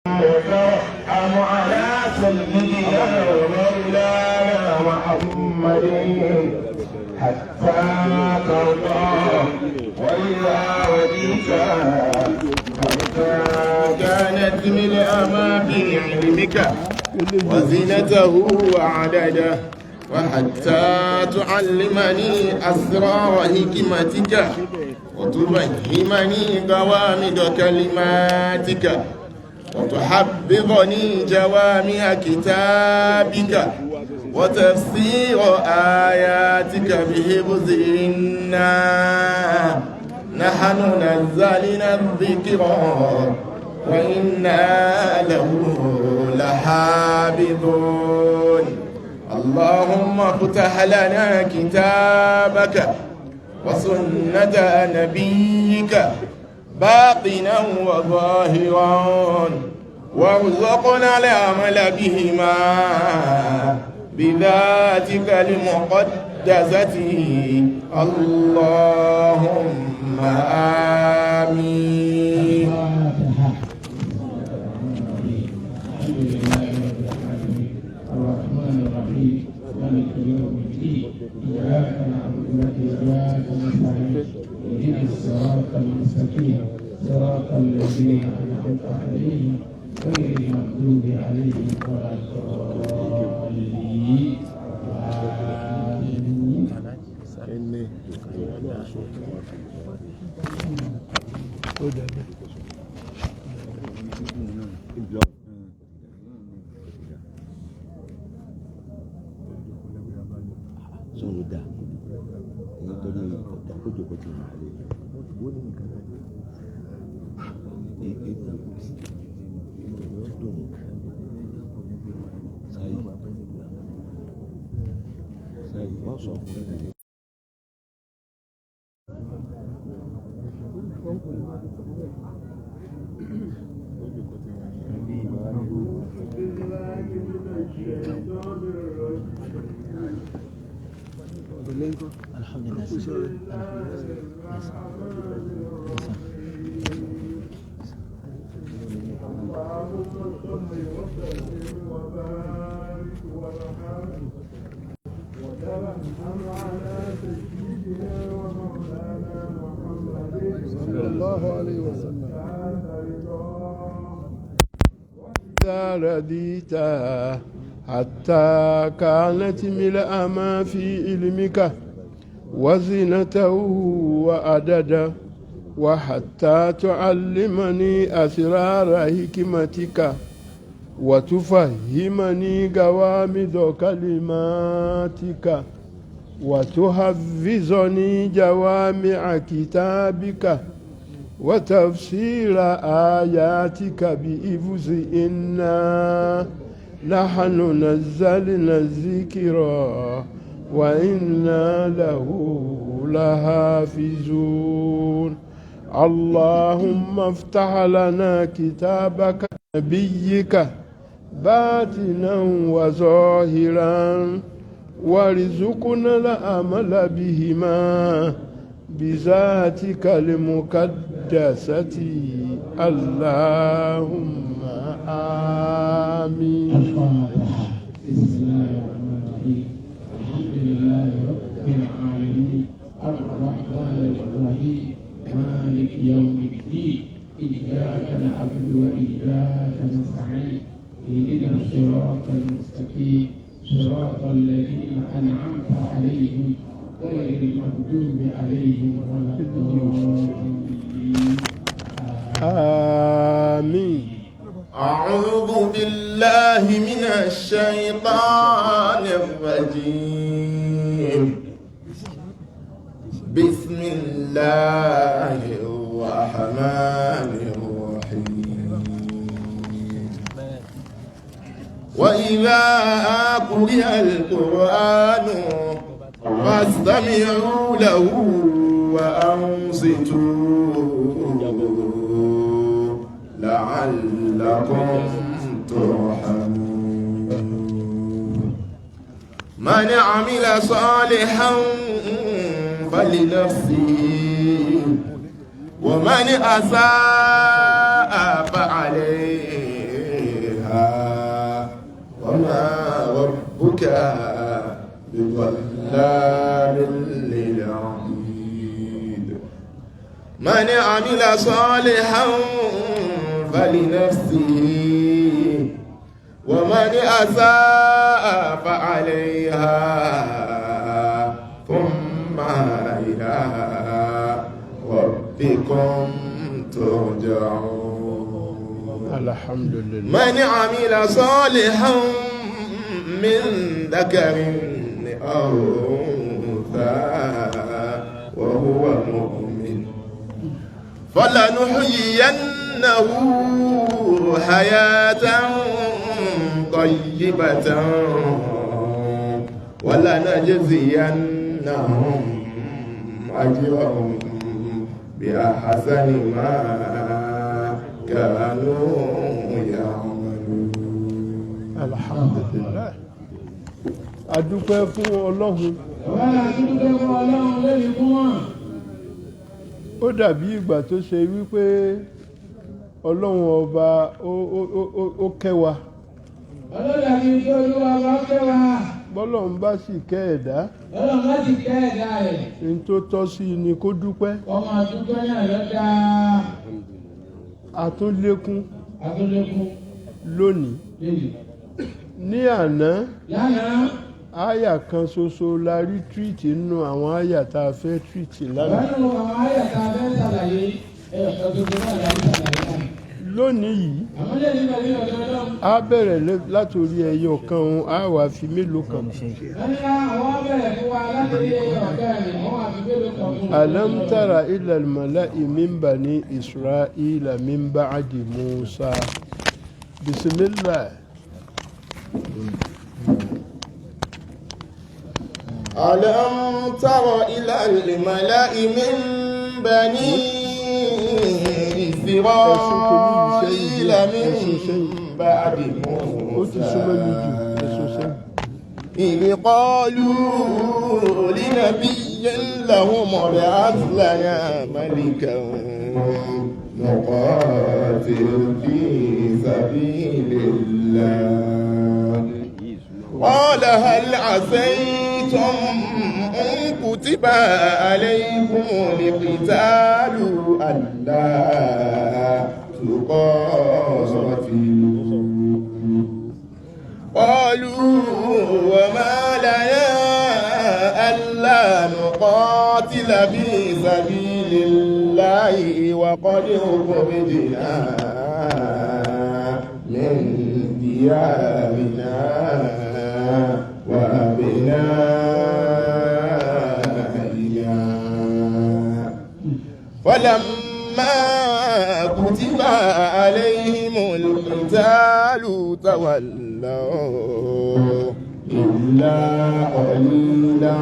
وترحم على سيدنا ومولانا محمد حتى ترضى وإذا وديت حتى كانت ملء ما في علمك وزنته وعدده وحتى تعلمني أسرار حكمتك وتفهمني جوامد كلماتك وتحببني جوامع كتابك وتفسير آياتك بحفظهن. نحن نزلنا الذكر وإنا له لحافظون. اللهم افتح لنا كتابك وسنة نبيك باطنا وظاهرا وارزقنا العمل بهما بذاتك المقدسة اللهم آمين. مالك يوم الدين إياك نعبد وإياك نستعين اهدنا الصراط المستقيم صراط الذين أنعمت عليهم غير المغضوب عليهم ولا الضالين. sọ̀rọ̀ dà èyí tó ní ọ̀dà kójókòó ti wà lé wọ́n ní nǹkan náà èyí tó dùn sáyé wọ́n sọ fún mi. الحمد لله. صلى الله عليه وسلم. إذا رديت حتى كانت ملء ما في علمك وزنته وعدده وحتى تعلمني أسرار حكمتك وتفهمني جوامد كلماتك وتحفظني جوامع كتابك وتفسير آياتك بحفظهن. نحن نزلنا الذكر وإنا له لحافظون. اللهم افتح لنا كتابك نبيك باطنا وظاهرا وارزقنا العمل بهما بذاتك المقدسة اللهم آمين. الفاتحة. بسم الله الرحمن الرحيم. الحمد لله رب العالمين الرحمن الرحيم مالك يوم الدين إياك نعبد وإياك نستعين اهدنا الصراط المستقيم صراط الذين أنعمت عليهم غير المغضوب عليهم ولا الضالين. آمين. أعوذ بالله من الشيطان الرجيم. بسم الله الرحمن الرحيم. وإذا قرئ القرآن فاستمعوا له وأنصتوا لعلكم ترحمون. من عمل صالحا فلنفسه ومن أساء فعليه من عمل صالحا فلنفسه ومن أساء فعليها ثم إلى ربكم ترجعون. الحمد لله. من عمل صالحا من ذكر أو أنثى وهو مؤمن فلنحيينه حياة طيبة ولنجزينهم أجرهم بأحسن ما كانوا يعملون. الحمد لله. adúpẹ́ fún Ọlọ́run. ó dàbí ìgbà tó ṣe wípé Ọlọ́run ọba ó kẹ́ wa. bọ́lọ́run bá sì kẹ́ ẹ̀dá. ní tó tọ́ sí ni kó dúpẹ́. àtúnlékún lónìí. ní àná àyà kan ṣoṣo la rí tírìtì nínú àwọn àyà tá a fẹ́ tírìtì lánàá. lónìí yìí a bẹ̀rẹ̀ látòrí ẹyọ kan òun a wà fi mélòó kan. alam tara ila al-mala'i min bani Isra'ila min ba'di Musa. bismillah. ألم تر إلى الملأ من بني إسرائيل من بعد موسى إذ قالوا لنبي لهم ابعث لنا ملكا نقاتل في سبيل الله قال هل عسيتم إن كتب عليكم القتال ألا تقاتلوا قالوا وما لنا ألا نقاتل في سبيل الله وقد أخرجنا من ديارنا وأبنائنا فلما كتب عليهم القتال تولوا إلا قليلا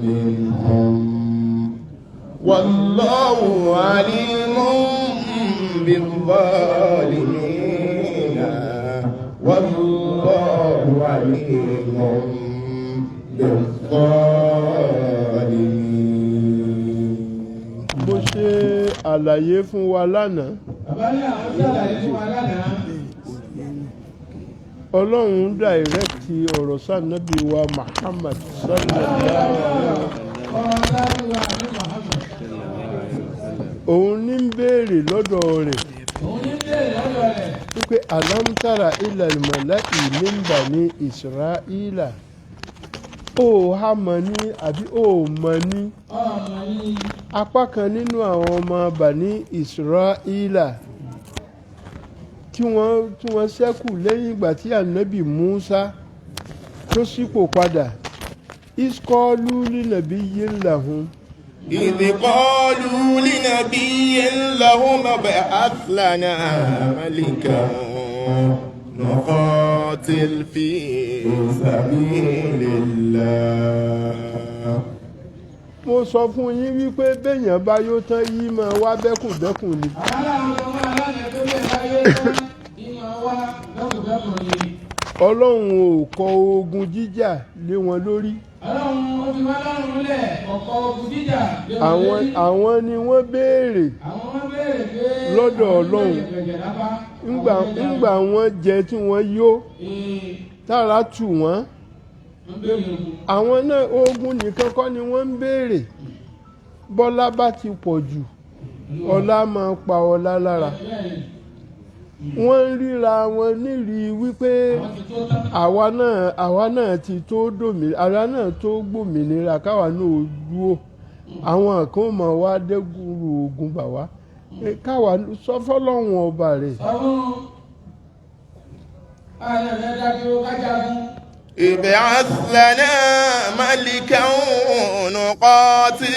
منهم والله عليم بالظالمين والله عليم بالظالمين. mo ṣe àlàyé fún wa lánàá. Ọlọ́run dàírẹ́kìtì ọ̀rọ̀ sànábì wa Muhammad sallallahu alaihi wasallam. òun ní ń béèrè lọ́dọ̀ rẹ̀ wípé alam tara ila al-mala'i min bani Isra'ila. ó ha mọ̀ ní àbí ó mọ̀ ní apá kan nínú àwọn ọmọ bani Isra'ila tí wọ́n ṣẹ́kù lẹ́yìn ìgbà tí ànábì Musa tó ṣípò padà. iskọ́lù linabiyyin lahum. إذ قالوا لنبي لهم ابعث لنا ملكا نقاتل في سبيل الله. mo sọ fún yín wípé béèyàn bá yó tán yìí máa wá bẹ́kùnbẹ́kùn ni. Ọlọ́run ò kọ ogun jíjà lé wọn lórí. àwọn ni wọ́n béèrè lọ́dọ̀ Ọlọ́run ńgbà wọ́n jẹ tí wọ́n yó tára tù wọ́n. àwọn náà ogun nìkan kọ́ ni wọ́n ń béèrè. bọ́lá bá ti pọ̀ jù ọlá máa pa ọlá lára wọ́n ń ríra wọn nírí wípé àwa náà ti tó dòmìnira àwa náà tó gbòmìnira káwa náà ó dúró àwọn kan mọ̀ wá dẹ́gùrù ogun bà wá káwa sọ fọ́lọ́run ọba rẹ̀. ابعث لنا ملكا نقاتل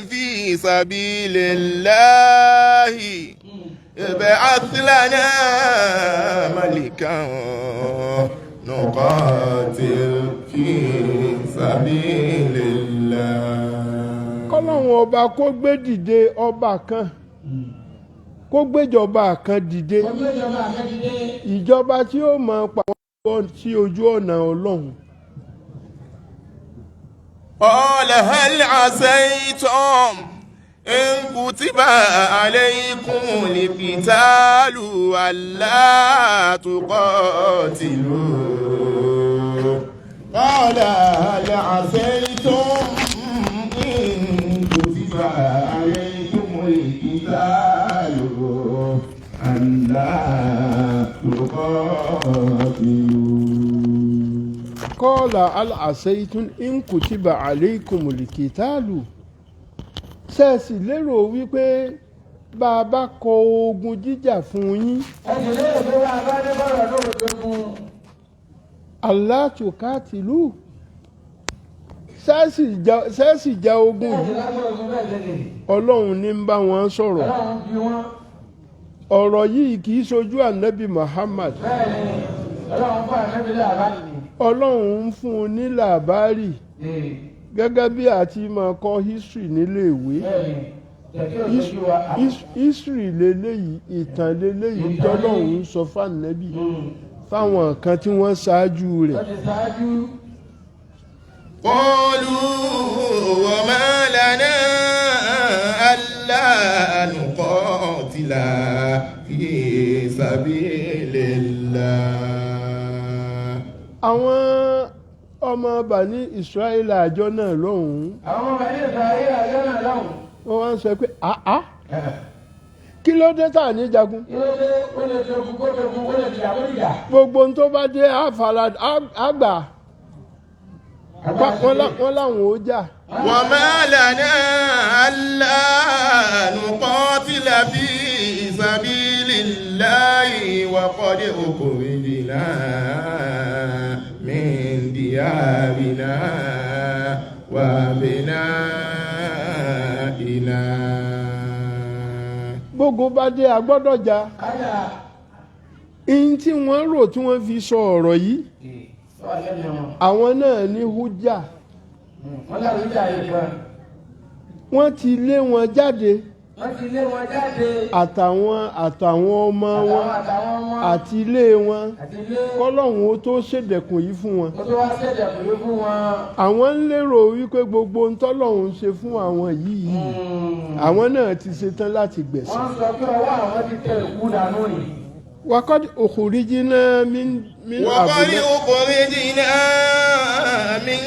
في سبيل الله ابعث لنا ملكا نقاتل في سبيل الله. kọ́lọ́run ọba kó gbé dìde ọba kan kó gbéjọba kan dìde ìjọba tí ó máa pa wọ́n sí ojú ọ̀nà Ọlọ́run. قال هل عسيتم إن كتب عليكم القتال ألا تقاتلوا قال هل عسيتم إن كتب عليكم القتال ألا تقاتلوا قال هل عسيتم إن كتب عليكم القتال ṣẹ́ẹ̀sì lérò wípé bá a bá kọ ogun jíjà fún yín. ẹ̀sìn lérò pé wà á bá ní bọ̀rọ̀ lóòrùn tó fún. Allah tukatilu ṣẹ́ẹ̀sì já ogun yìí Ọlọ́run ní ń bá wọn sọ̀rọ̀ ọ̀rọ̀ yìí kì í ṣojú ànábì Muhammad Ọlọ́run ń fún un ní làbárì gẹ́gẹ́ bí àti máa kọ́ history nílé ìwé history lélẹ́yìí ìtàn lélẹ́yìí tọ́lọ́run sọ fáànẹ́bì fáwọn kan tí wọ́n ṣáájú rẹ̀. قالوا وما لنا ألا نقاتل في سبيل الله. àwọn ọmọ bani Israẹli àjọ náà lọ́hùn-ún. àwọn bani Israẹli àjọ náà lọ́hùn-ún. wọ́n wá ń sọ pé kí ló dé tá à ní jagun. kí ló dé ó lè dogun kó dogun ó lè jà kó jà. gbogbo ohun tó bá dé àgbà wọ́n láwọn ó jà. وما لنا ألا نقاتل في سبيل الله وقد أخرجنا من ديارنا وأبنائنا. gbogbo bá dé a gbọ́dọ̀ jà. ihun tí wọ́n rò tí wọ́n fi sọ ọ̀rọ̀ yìí àwọn náà ní hújà. wọ́n ti lé wọn jáde. àtàwọn ọmọ wọn àti ilé wọn kọ́lọ́hún ó tó ṣèdẹ̀kùn yìí fún wọn. àwọn ń lérò wípé gbogbo ń tọ́lọ́hún ṣe fún àwọn yìí àwọn náà ti ṣetán láti gbẹ̀san. wọ́n sọ pé ọwọ́ àwọn ti tẹ ìkú dànù ni. وقد أخرجنا من وقد أخرجنا من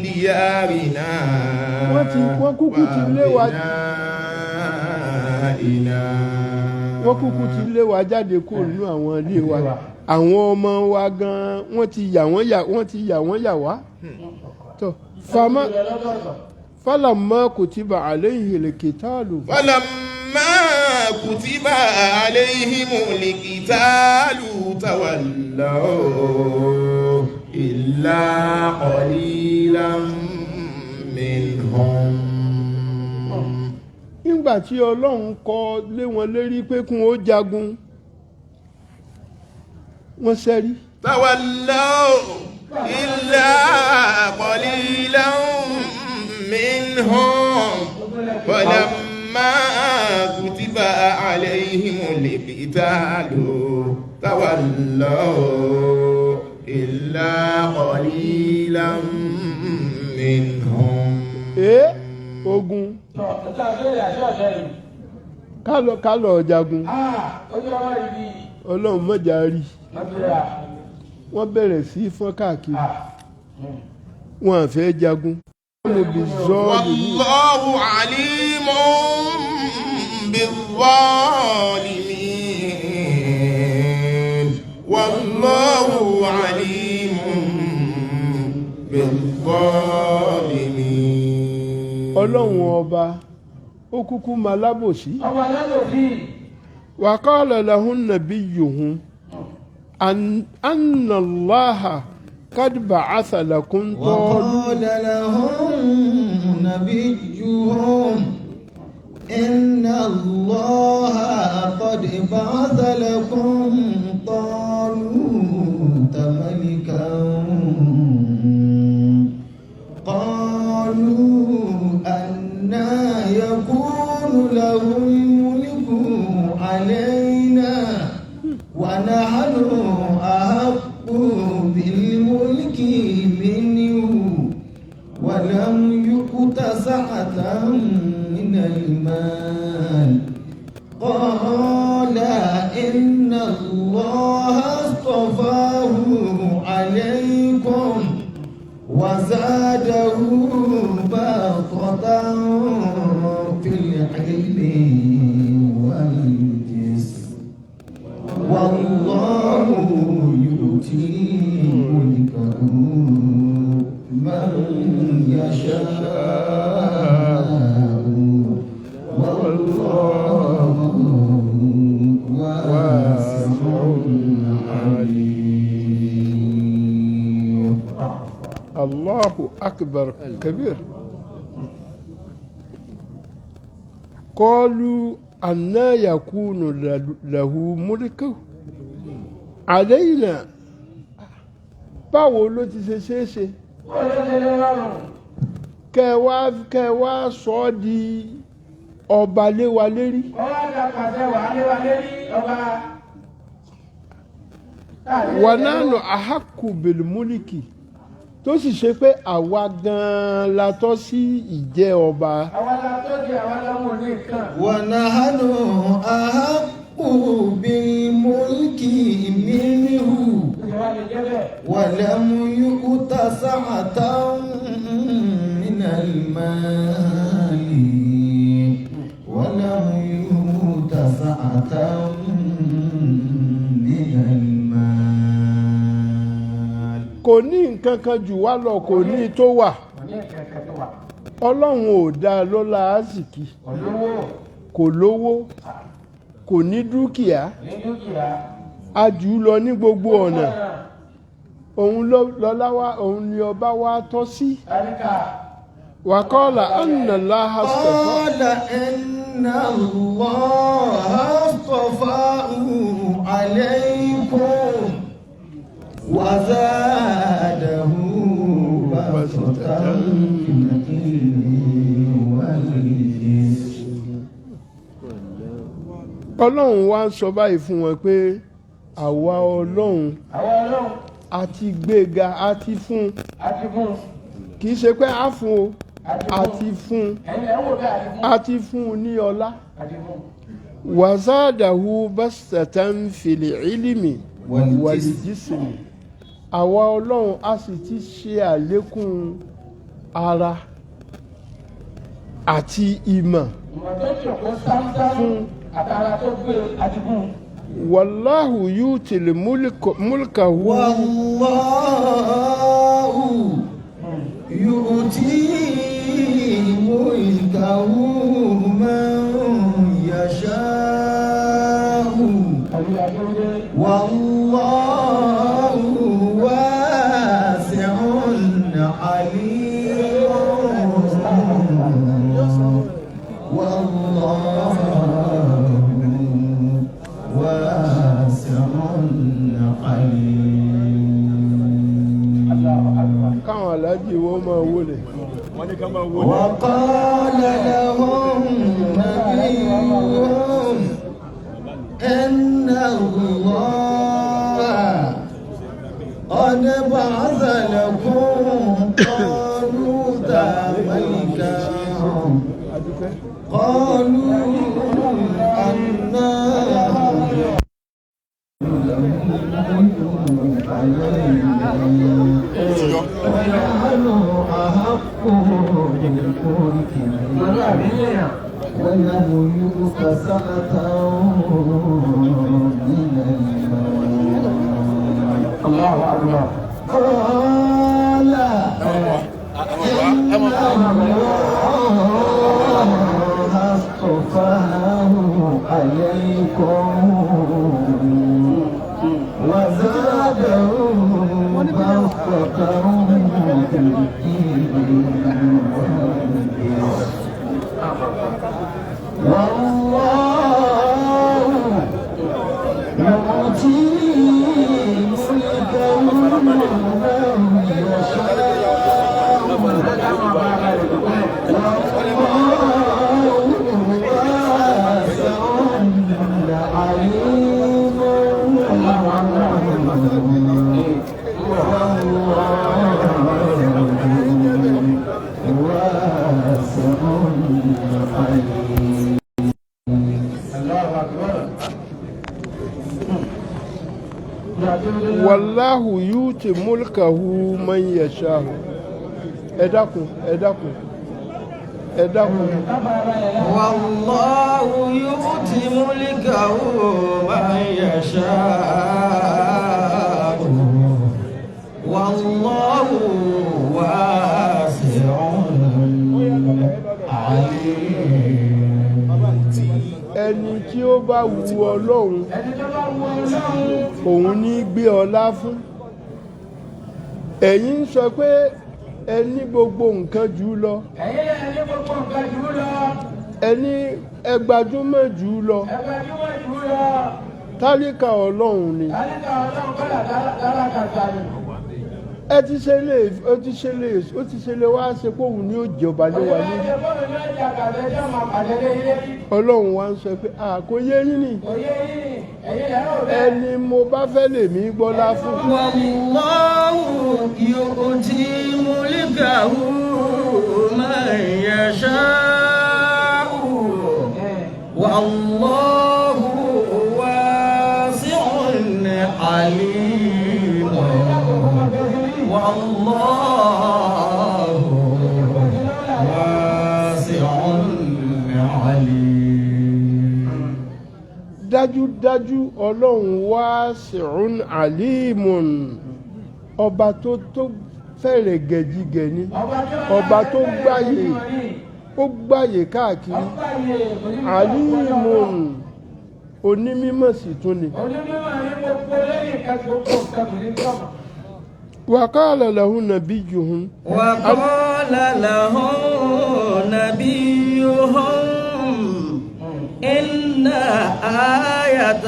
ديارنا wọ́n kúkú ti lé wa jáde kó nínú àwọn ilé wa àwọn ọmọ wa gan wọ́n ti yà wọ́n yà wá tó falamma kutiba alayhi al-qitalu. فلما كتب عليهم القتال تولوا إلا قليلا منهم. nígbà tí Ọlọ́run kọ lé wọn lérí pé kún ó jagun wọ́n ṣẹ́rí. تولوا إلا قليلا منهم فلما كتب عليهم القتال تولوا إلا قليلا منهم. ogun kálọ̀ jagun Ọlọ́run mọ̀jà rí wọ́n bẹ̀rẹ̀ sí fọ́n káàkiri wọn àfẹ́ jagun. والله عليم بالظالمين والله عليم بالظالمين. ọlọ́run ọba ó kúkú máa lábòsí. ọmọ alábòsí. وقال لهم نبيهم أن الله قد بعث لكم وقال لهم نبيهم إن الله قد بعث لكم طالوت ملكا قالوا أنى يكون له الملك علينا ونحن أحق بالملك منه ولم يؤت سعة من المال قال إن الله اصطفاه عليكم وزاده بسطة في العلم والجسم والله يؤتي ملكه من يشاء والله واسع عليم. الله أكبر كبير. قالوا أنى يكون له ملك علينا báwo ló ti ṣe ṣeé ṣe kẹ́ wá sọ ọ́ di ọba lé wa lérí. wa nahnu ahaqqu bil mulki tó sì ṣe pé àwa gan-an la tọ́ sí ìjẹ́ ọba. àwa la tọ́ sí àwa láwọn ò ní nǹkan. wa nahnu ahaqqu bil mulki minhu wa lam yu'ta sa'atan min al-mali wa lam yu'ta sa'atan min al-mali. kò ní nǹkan kan jù wá lọ, kò ní tó wà. ọlọ́run ò dá lọ́lá àsìkí, kò lówó, kò ní dúkìá, a jù ú lọ ní gbogbo ọ̀nà. òun lọ́lá wa, òun ni ọba wa tọ́ sí. وقال أن الله قال إن الله اصطفاه عليكم وزاده بسطة في العلم والجسم. ọlọ́run wá ń sọ báyìí fún wọn pé àwa ọlọ́run a ti gbéga, a ti fún kì í ṣe pé a fún o, a ti fún ní ọlá. wazadahu basatan fil ilmi wal jismi. àwa ọlọ́run a sì ti ṣe àlékún ara àti ìmọ̀ fún. wallahu yutil mulkahu. والله يؤتي ملكه من يشاء والله واسع عليم والله واسع عليم. káwọn aláàjì wọ́n máa wọlé. وقال لهم نبيهم إن الله قد بعث لكم طالوت ملكا قالوا أنى ونحن أحق بالملك ولم يؤت سعة من المال. الله أكبر. قال إن الله اصطفاه عليكم وزاده بسطة في والله يؤتي ملكه من يشاء wàláhù yúùtì múlkàhù man yasha'u. ẹ dákun ẹ dákun ẹ dákun. والله يؤتي ملكه من يشاء والله واسع عليم. ẹni tí ó bá wu ọlọ́run òun ní gbé ọlá fún. ẹ̀yin ń sọ pé ẹni gbogbo nǹkan jù ú lọ. ẹni gbogbo nǹkan jù ú lọ. ẹni ẹgbàjúmọ̀ jù ú lọ. ẹgbàjúmọ̀ jù ú lọ. tálíkà ọlọ́run ni. tálíkà ọlọ́run kọ́lá tálákà ni. ẹ ti ṣe lè ó ti ṣe lè wá ṣe pé òun ni ó jọba lé wa lórí. ọlọ́run wá ń sọ pé kò yé yín ni. ẹni mo bá fẹ́ lèmi gbọ́lá fún. والله يؤتي ملكه من يشاء والله واسع عليم. والله واسع عليم. dájúdájú ọlọ́run wasi'un alimun ọba tó fẹ̀rẹ̀ gẹ̀jigẹ̀ ni ọba tó gbáyé káàkiri alimun onímímọ̀ sì tún ni. وقال له نبيهم إن آية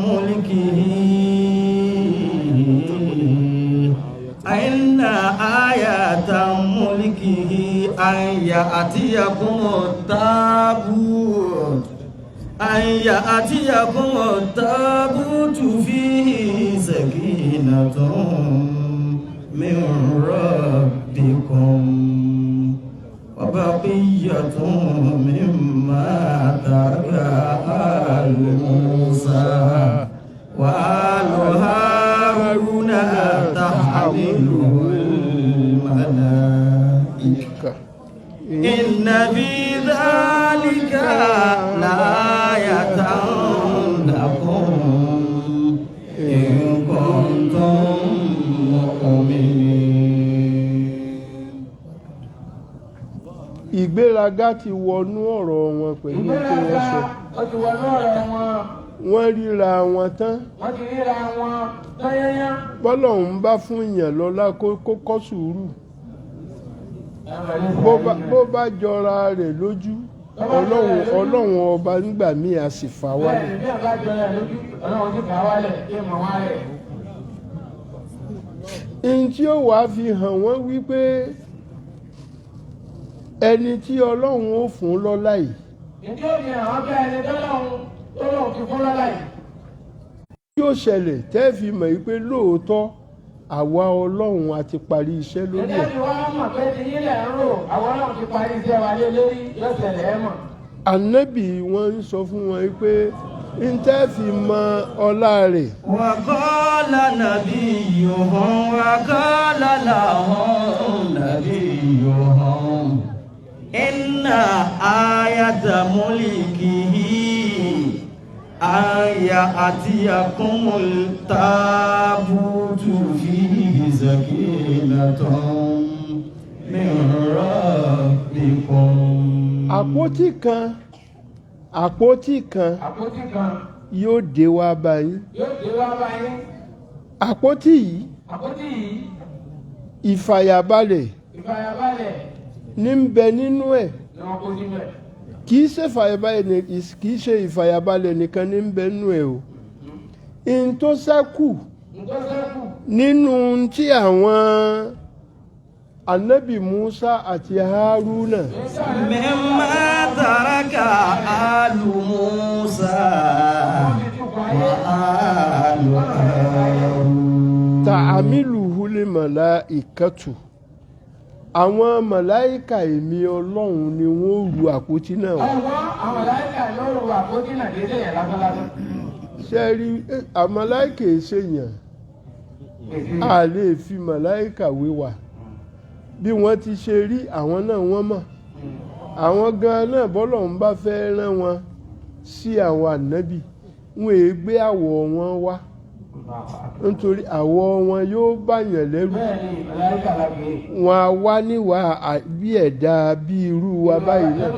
ملكه أن يأتيكم التابوت فيه سكينة من ربكم وبقية مما ترك آل موسى وآل هارون تحمله الملائكة إن في ذلك لآية لكم إن كنتم مؤمنين. ìgbéraga ti wọnú ọ̀rọ̀ wọn pẹ̀lú tí wọ́n sọ. wọ́n ríra wọn tán. bọ́lọ́hun bá fún èèyàn lọ́lá kó kọ́ sùúrù. bó bá jọra rẹ̀ lójú ọlọ́run ọba nígbà míì a sì fà wálẹ̀. ihun tí ó wàá fi hàn wọ́n wípé ẹni tí ọlọ́run ó fún lọ́lá yìí. ìdí òbí àwọn bẹ́ẹ̀ ẹni tọ́lọ́run ti fún lọ́lá yìí. yóò ṣẹlẹ̀ tẹ́ fi mọ̀ wípé lóòótọ́ àwa ọlọ́run a ti parí iṣẹ́ lórí ẹ̀. ẹ̀jẹ̀ tí wọ́n mọ̀ pé ti yílẹ̀ ń rò àwa ọlọ́run ti parí iṣẹ́ wa lé lórí lọ́sẹ̀lẹ̀ ẹ̀ mọ̀. ànábì wọn ń sọ fún wọn pé n tẹ́ fi mọ ọlá rẹ̀. وقال نبيهم وقال لهم نبيهم إن آية ملكه أن يأتيكم التابوت فيه سكينة من ربكم. àpótí kan àpótí kan yóò dé wá bá yín. yóò dé wá bá yín. àpótí yìí àpótí yìí ìfàyàbalẹ̀ ìfàyàbalẹ̀ ní ń bẹ nínú ẹ̀. ni wọ́n kó sínú ẹ̀. kì í ṣe ìfàyàbalẹ̀ nìkan ní ń bẹ nínú ẹ̀ o. n tó ṣẹ́kù nínú tí àwọn Ànábì Musa àti Haruna مما ترك آل موسى وآل هارون ta'amiluhul malaikatu àwọn màláìkà èmi Ọlọ́run ni wọ́n ru àpótí náà wá. àwọn màláìkà ló ru àpótí náà dédé yẹn lásánlásán. ṣe rí àmàláìkà èsèyàn a lè fi màláìkà wéwà bí wọ́n ti ṣe rí àwọn náà wọ́n mọ̀ àwọn gan náà bọ́lọ́run bá fẹ́ rán wọn sí àwọn ànábì wọn èé gbé àwọ̀ wọn wá nítorí àwọ̀ wọn yóò bàyàn lẹ́rù. bẹ́ẹ̀ni màláìkà lágbè. wọn a wá níwà bí ẹ̀dá bí irú wa báyìí náà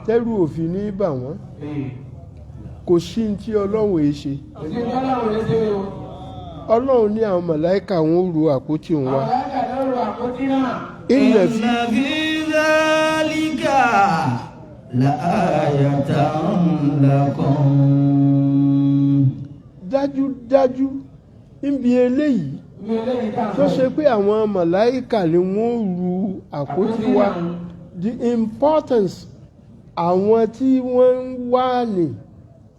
tẹ́rù òfin ní bà wọ́n kò sí ní tí Ọlọ́run èé ṣe. Ọlọ́run ní àwọn màláìkà wọn ru àpótí òun wá. إن في ذلك لآية لكم. dájúdájú níbi eléyìí tó ṣe pé àwọn màláìkà ni wọ́n ru àpótí wá the importance àwọn tí wọ́n ń wá ní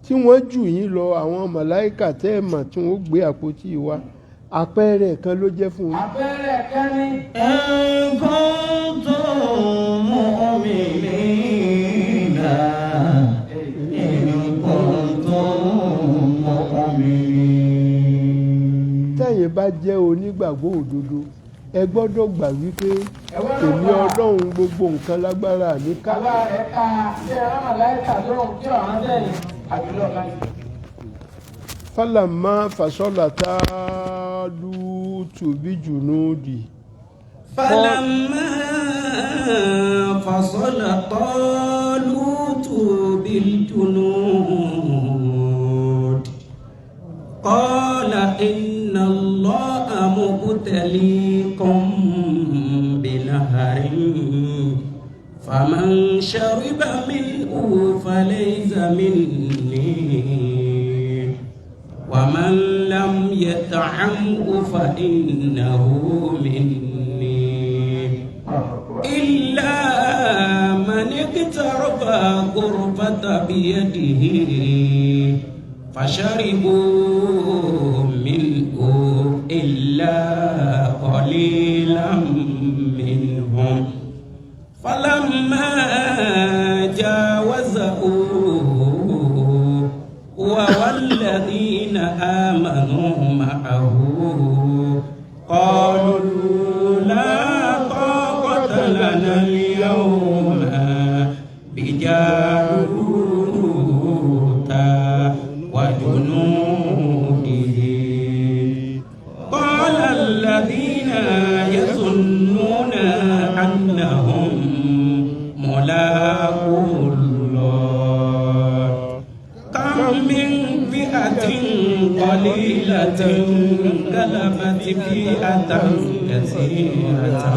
tí wọ́n jù yín lọ àwọn màláìkà tẹ́ ẹ̀ mà tí wọ́n gbé àpótí wá àpẹẹrẹ kan ló jẹ́ fún yín. àpẹẹrẹ kan ní. إن كنتم مؤمنين إن كنتم مؤمنين. tẹ́yin bá jẹ́ onígbàgbọ́ òdodo ẹ gbọ́dọ̀ gbà wípé èmi Ọlọ́run gbogbo nǹkan lágbára mi ká. àbá ẹ̀ka ṣé ẹ̀rọ màláìkà lóhùn tí ọ̀rọ̀ ń tẹ̀lé àjùlọ kan. fálàmà fàṣọlàtà lùtù bí jùnúdì. فلما فصل طالوت بالجنود قال إن الله مبتليكم بنهر فمن شرب منه فليس مني ومن لم يطعمه فإنه مني إلا من اقترف غرفة بيده فشربوا منه إلا قليلا منهم فلما جاوزه والذين آمنوا معه قالوا لا طاقة لنا اليوم بجالوت وجنوده قال الذين يظنون أنهم ملاقو الله كم من فئة قليلة غلبت فئة كثيرة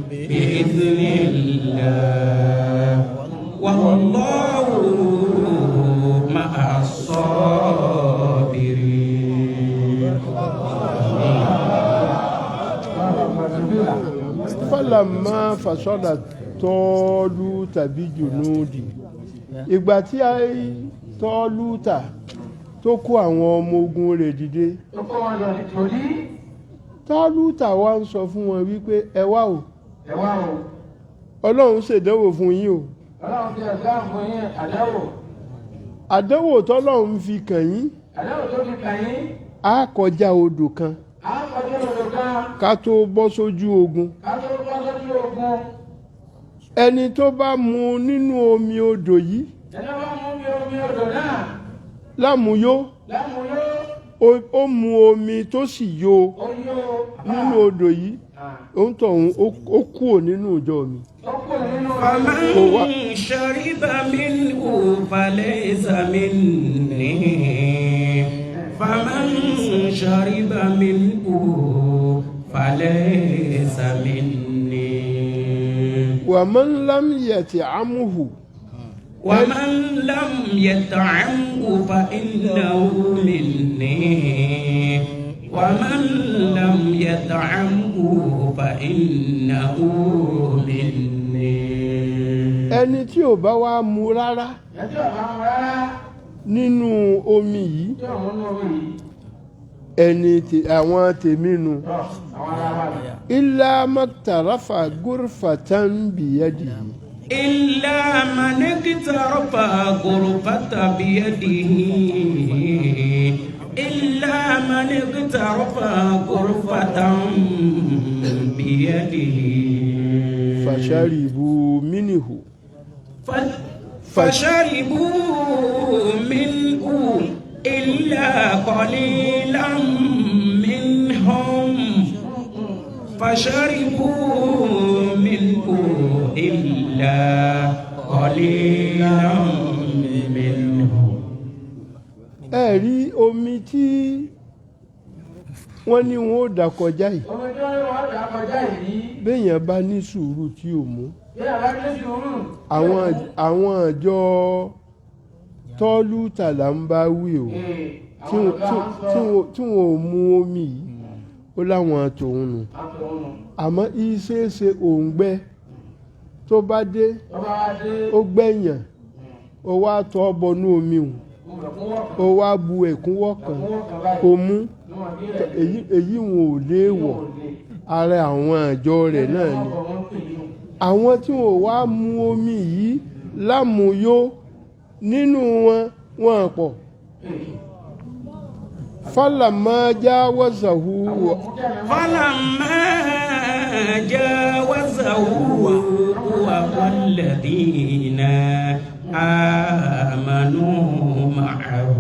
بإذن الله والله مع الصابرين. fálàmà fàṣọlà tọ́lú tàbí jùnúdì ìgbà tí Tọ́lútà tó kó àwọn ọmọ ogun rẹ̀ dìde. Tọ́lútà wá ń sọ fún wọn wípé ẹ wá o Ọlọ́run ṣèdánwò fún yín o. Ọlọ́run ti ẹ̀dá fún yín àdánwò. àdánwò tọ́lọ́run fi kàn yín. àdánwò tó fi kàn yín. á kọjá odò kan. á kọjá odò kan. ká tó bọ́ sójú ogun. ká tó bọ́ sójú ogun. ẹni tó bá mu nínú omi odò yìí ẹni wọ́n mú mi omi odò náà lámuyó lámúyó ó mu omi tó sì yó oyó nínú odò yìí òun tọ̀hún ó kúrò nínú ìjọ mi. ó kù nínú فمن شرب منه فليس مني فمن شرب منه فليس مني ومن لم يطعمه ومن لم يطعمه فإنه مني ومن لم يطعمه فإنه مني ẹni tí ò bá wá mu rárá ẹjọ́ àwọn rárá nínú omi yìí tí òun ní omi yìí àwọn tèmi nu tọ́ àwọn ará wa nìyà. ilá mọ́tàráfà gúrfàtàn bìyẹ́dì إلا من اقترف غرفة بيده إلا من اقترف غرفة بيده fàṣàrìbù mínìhù فشربوا منه إلا قليلا منهم فشربوا منه إلا قليلا منهم ẹ rí omi tí wọ́n ní wọn ó dà kọjá yìí omi tí wọ́n ní wọ́n dà kọjá yìí béèyàn bá ní sùúrù tí ò mú bí àbá ní sùúrù àwọn àjọ tọ́lú tàlà ń bá wí o tí wọn ò mu omi yìí ó láwọn tòun nù àmọ́ ìṣeéṣe òǹgbẹ tó bá dé ó gbẹ̀yàn ó wá tọ́ bọnú omi hùn ó wá bu ẹ̀kúnwọ́ kan ó mú èyí wọn ò léèwọ̀ ara àwọn àjọ rẹ̀ náà ni àwọn tí wọn wá mu omi yìí lámuyó nínú wọn pọ̀ fálàmà jáwọ́sàhù فلما جاوزه هو والذين آمنوا معه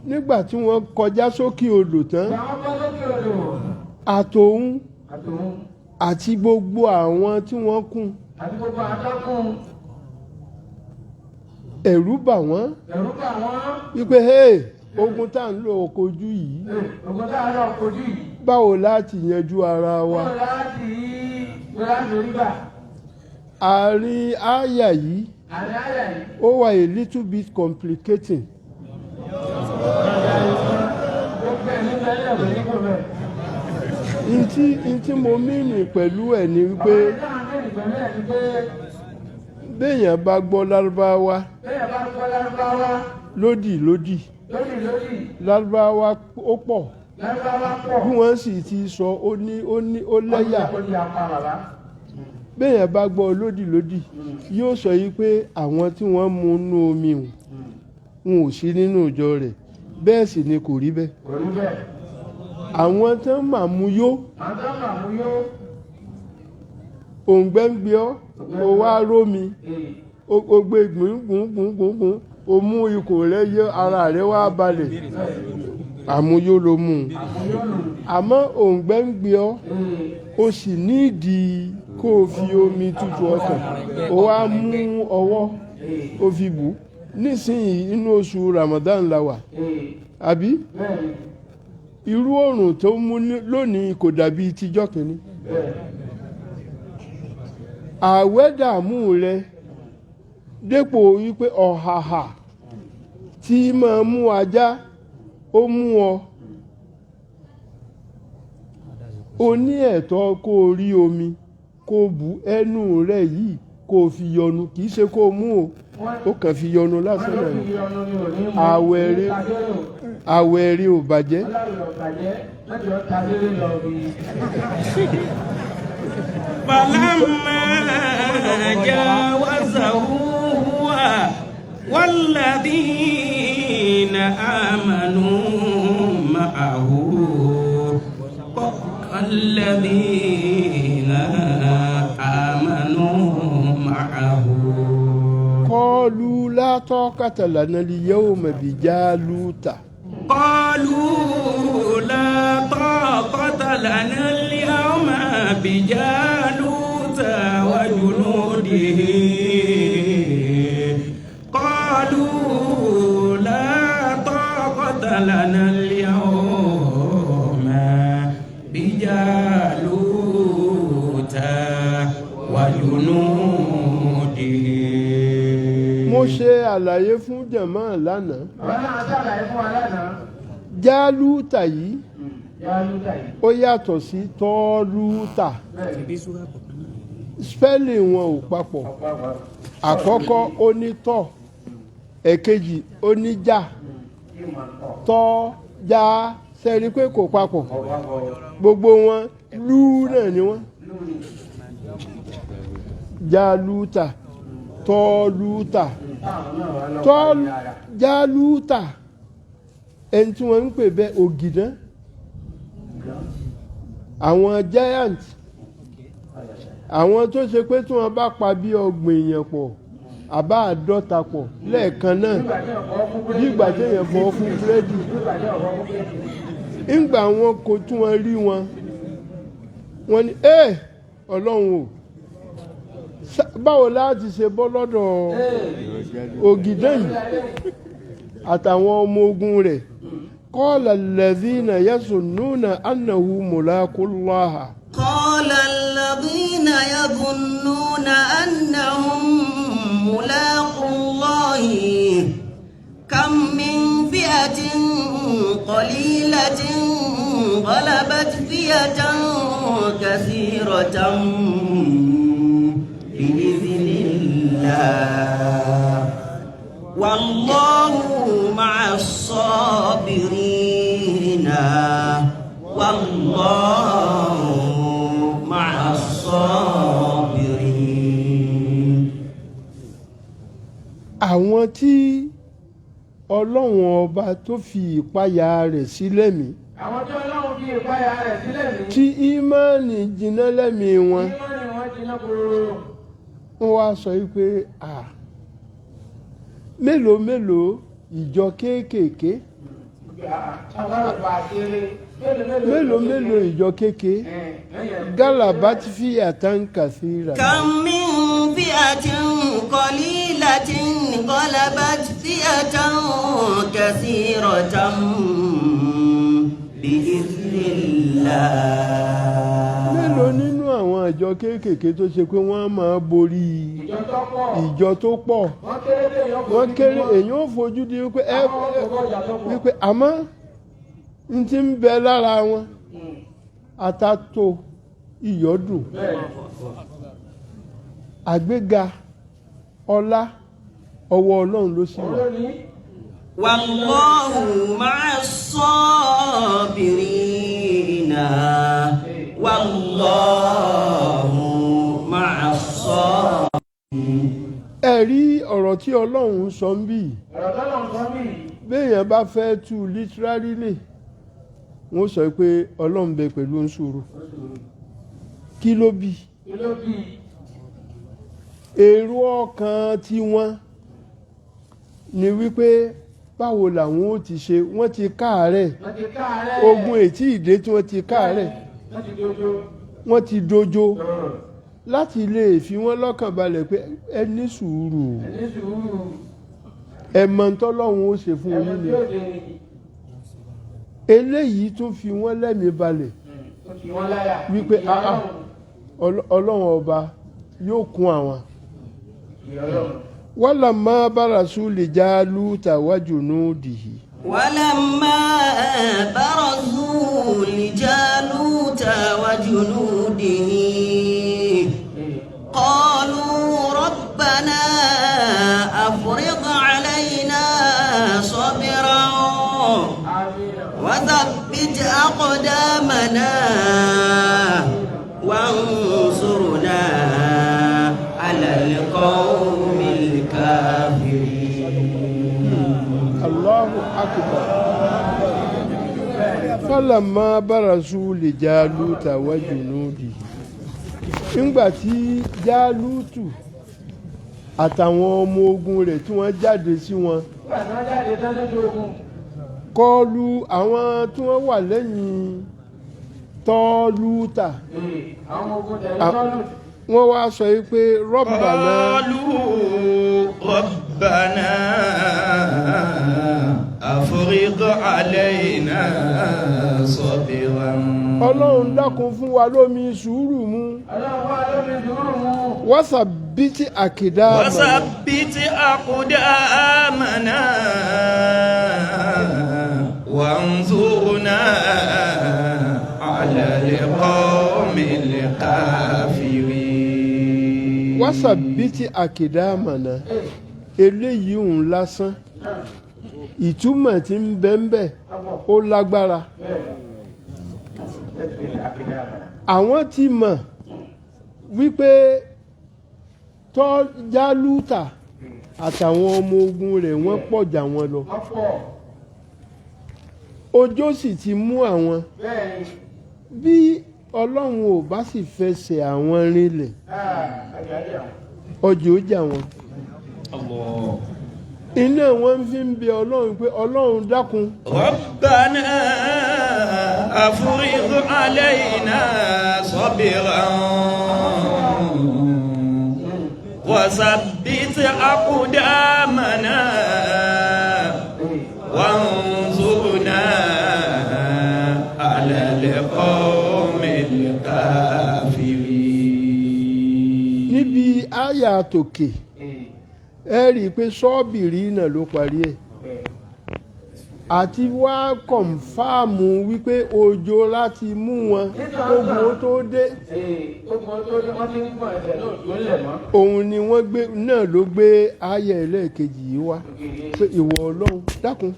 nígbà tí wọ́n kọjá sókè odò tán àwọn bọ́ lókè odò àtòun àtòun àti gbogbo àwọn tí wọ́n kún àti gbogbo àtọ́kùn ẹ̀rù bà wọ́n ẹ̀rú bà wọ́n wípé hey ogun tá à ń lò kojú yìí ogun tá a lọ kojú yìí báwo láti yanjú ara wa wọ́n láti rí gbà àárín àyà yìí àní àyà yìí ó wà a little bit complicating gbogbo ẹ̀ ní bẹ́ẹ̀ lẹ́wọ̀ ní kò bẹ́ẹ̀. ntí mo mìíní pẹ̀lú ẹ̀ ni wípé àwọn ìdáhùn bẹ́ẹ̀ pẹ̀lú ẹ̀ ni pé béèyàn bá gbọ́ lárúbáwá bẹ́ẹ̀ bá gbọ́ lárúbáwá lódì lódì lárúbáwá ó pọ̀ lárúbáwá pọ̀ bí wọ́n sì ti sọ ó lẹ́yà ó di apá bàbá. béèyàn bá gbọ́ lódì yóò sọ yìí pé àwọn tí wọ́n mu nú omi hùn wọn ò sí nínú ìjọ rẹ̀ bẹ́ẹ̀ sì ni kò rí bẹ́ẹ̀ kò rí bẹ́ẹ̀. àwọn tán máa mu yó àwọn tó mà mú yó òǹgbẹ́ ń gbé ọ́ ó wá rómi ó gbé gbùngbùngbùngbùn ó mú ikùn rẹ̀ yọ ara rẹ̀ wá balẹ̀ àmúyó ló mú un àmọ́ òǹgbẹ́ ń gbé ọ́ ó sì nídìí kó o fi omi tútù ọkàn ó wá mú ọwọ́ ó fi bù ú nísìnyí inú oṣù Ramadan la wà àbí irú oòrùn tó mú lónìí kò dàbí tijọ́ kìíní ààwẹ̀ dààmú rẹ dépò wípé ọ̀hàhà tí máa mú ajá ó mú ọ o ní ẹ̀tọ́ kó o rí omi kó o bu ẹnu rẹ yìí kó o fi yọnu kì í ṣe kó o mú o ó kàn fi yọnu lásán náà ni àwẹ̀ rí ò bàjẹ́. فلما جاوزه هو والذين آمنوا معه الذين آمنوا قالوا لا طاقة لنا اليوم بجالوت قالوا لا طاقة لنا اليوم بجالوت وجنوده قالوا لا طاقة لنا اليوم بجالوت وجنوده. mo ṣe àlàyé fún jàmáà lánàá Àwọn náà ṣàlàyé fún wa lánàá. jálúùtà yìí Jálúùtà yìí. ó yàtọ̀ sí tọ́lúùtà spẹ́lì wọn ò papọ̀ àkọ́kọ́ ó ní tọ́ ẹ̀kejì ó ní já tọ́ já sẹ́ni pé kò papọ̀ gbogbo wọn lú náà ni wọ́n jálúùtà tọ́lúùtà jálúùtà ẹni tí wọ́n ń pè bẹ́ẹ̀ ògìdán àwọn giant àwọn tó ṣe pé tí wọ́n bá pa bí ọgbọ̀n èèyàn pọ̀ àbá àádọ́ta pọ̀ lẹ́ẹ̀kan náà bí ìgbà téèyàn fọ́ fún búrẹ́dì ńgbà wọn kò tún wọn rí wọn wọ́n ní ọlọ́run o báwo láti ṣe bọ́ lọ́dọ̀ ògìdán yìí àtàwọn ọmọ ogun rẹ̀ قال الذين يظنون أنه ملاقو الله قال الذين يظنون أنهم ملاقو الله كم من فئة قليلة غلبت فئة كثيرة بإذن الله والله مع الصابرين والله مع الصابرين. àwọn tí ọlọ́run ọba tó fi ìpayà rẹ̀ sí lẹ́mìí Àwọn tí Ọlọ́run fi ìpayà rẹ̀ sílẹ̀ ní. tí ìmánì jìnnà lẹ́mìí wọn Ìmánì wọn jiná kúrò. wọ́n wá sọ wípé mélòó mélòó ìjọ kéékèèké mélòó mélòó ìjọ kéékèé galabat fiyatan kathira. كم من فئة قليلة غلبت فئة كثيرة بإذن الله. mélòó nínú àwọn ìjọ kéékèèké tó ṣe pé wọ́n máa borí ìjọ tó pọ̀ wọ́n kéré èyàn ò fojú di wípé àmọ́ n ti ń bẹ lára wọn àtàtò ìyọ́dún àgbéga ọlá ọwọ́ ọlọ́run ló sì wà. والله مع الصابرين والله مع الصابرين. ẹ̀rí ọ̀rọ̀ tí ọlọ́run sọ ń bì Ọ̀rọ̀ tọ́lọ́run sọ mí. béèyàn bá fẹ́ tú literally wọ́n sọ pé ọlọ́run bẹ pẹ̀lú sùúrù kí ló bí Kí ló bí? èrò ọkàn tiwọn ni wípé báwo làwọn ó ti ṣe wọ́n ti káàárẹ̀ Wọ́n ti káàárẹ̀. ogun ètí ìdè tí wọ́n ti káàárẹ̀ Wọ́n ti dojo. wọ́n ti dojo láti lè fi wọ́n lọ́kàn balẹ̀ pé ẹ ní sùúrù Ní sùúrù. ẹ mọ̀ ntọ́lọ́run ó ṣe fún yín Ẹ̀wọ̀n ni tí ó dé. eléyìí tún fi wọ́n lẹ́mìí balẹ̀ Ó fi wọ́n láyà. wípé ọlọ́run ọba yóò kún àwọn. walamma barasu li Jaluta wa junudihi. ولما برزوا لجالوت وجنوده قالوا ربنا أفرغ علينا صبرا وثبت أقدامنا وانصرنا على القوم الكافرين. Allahu akbar. falamma barasu li Jaluta wa junudihi. nígbà tí Jálútù àtàwọn ọmọ ogun rẹ̀ tí wọ́n jáde sí wọn. nígbà tí wọ́n jáde tán lójú ogun. kọlu àwọn tí wọ́n wà lẹ́yìn Tọ́lútà. àwọn ọmọ ogun tẹ̀lé Tọ́lútà. wọ́n wá sọ yìí pé Rabbana. ربنا أفرغ علينا صبرا. ọlọ́run dákun fún wa lómi sùúrù mu. ọlọ́run wá lómi sùúrù mu. wasabbiti akidamana. وثبت أقدامنا وانظرنا على القوم الكافرين. wasabbiti akidamana. eléyìí ń lásán ìtumọ̀ tí ń bẹ́ńbẹ́ ó lágbára. àwọn ti mọ̀ wípé Jálútà àtàwọn ọmọ ogun rẹ̀ wọ́n pọ̀ jà wọ́n lọ. ọjọ́ sì ti mú àwọn. bí ọlọ́run ò bá sì fẹsẹ̀ àwọn rinlẹ̀ ọjọ́ ó jà wọ́n. iná wọn fi ń bẹ ọlọ́run pé ọlọ́run dákun. ربنا أفرغ علينا صبرا وثبت أقدامنا وانظرنا على القوم الكافرين. níbi àyà tòkè ẹ rí i pé sọ́ọ̀bìrì náà ló parí ẹ̀ àti wá kọ̀ǹfàmù wípé òjò láti mú wọn ogun ó tó dé. ogun tó dé wọ́n ti ń gbọ̀n ẹsẹ̀ náà tó lẹ̀ mọ́. òun ni wọ́n gbé náà ló gbé àyà ẹlẹ́ẹ̀kejì yìí wá pé ìwọ ọlọ́run dákun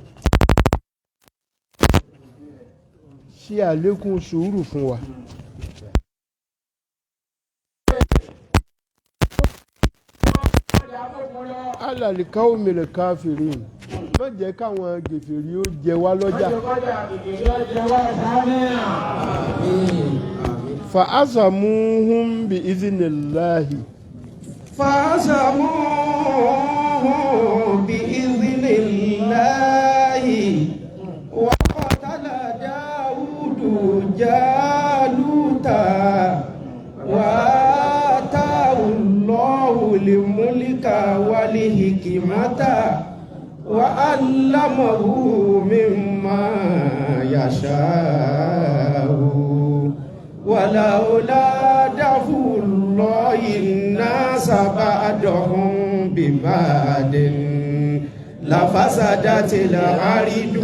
ṣe àlékún sùúrù fún wa. alàlìká òmìnira káfírin má jẹ́ káwọn gèfèrí ó jẹ wá lọ́jà. fa'azamuhum bi iznillahi. فعزموه بإذن الله وقتل داود جالوت وآتاه الله الملك والحكمة وعلمه مما يشاء ولولا دفع الله الناس بعدهم ببعد لفسدت الأرض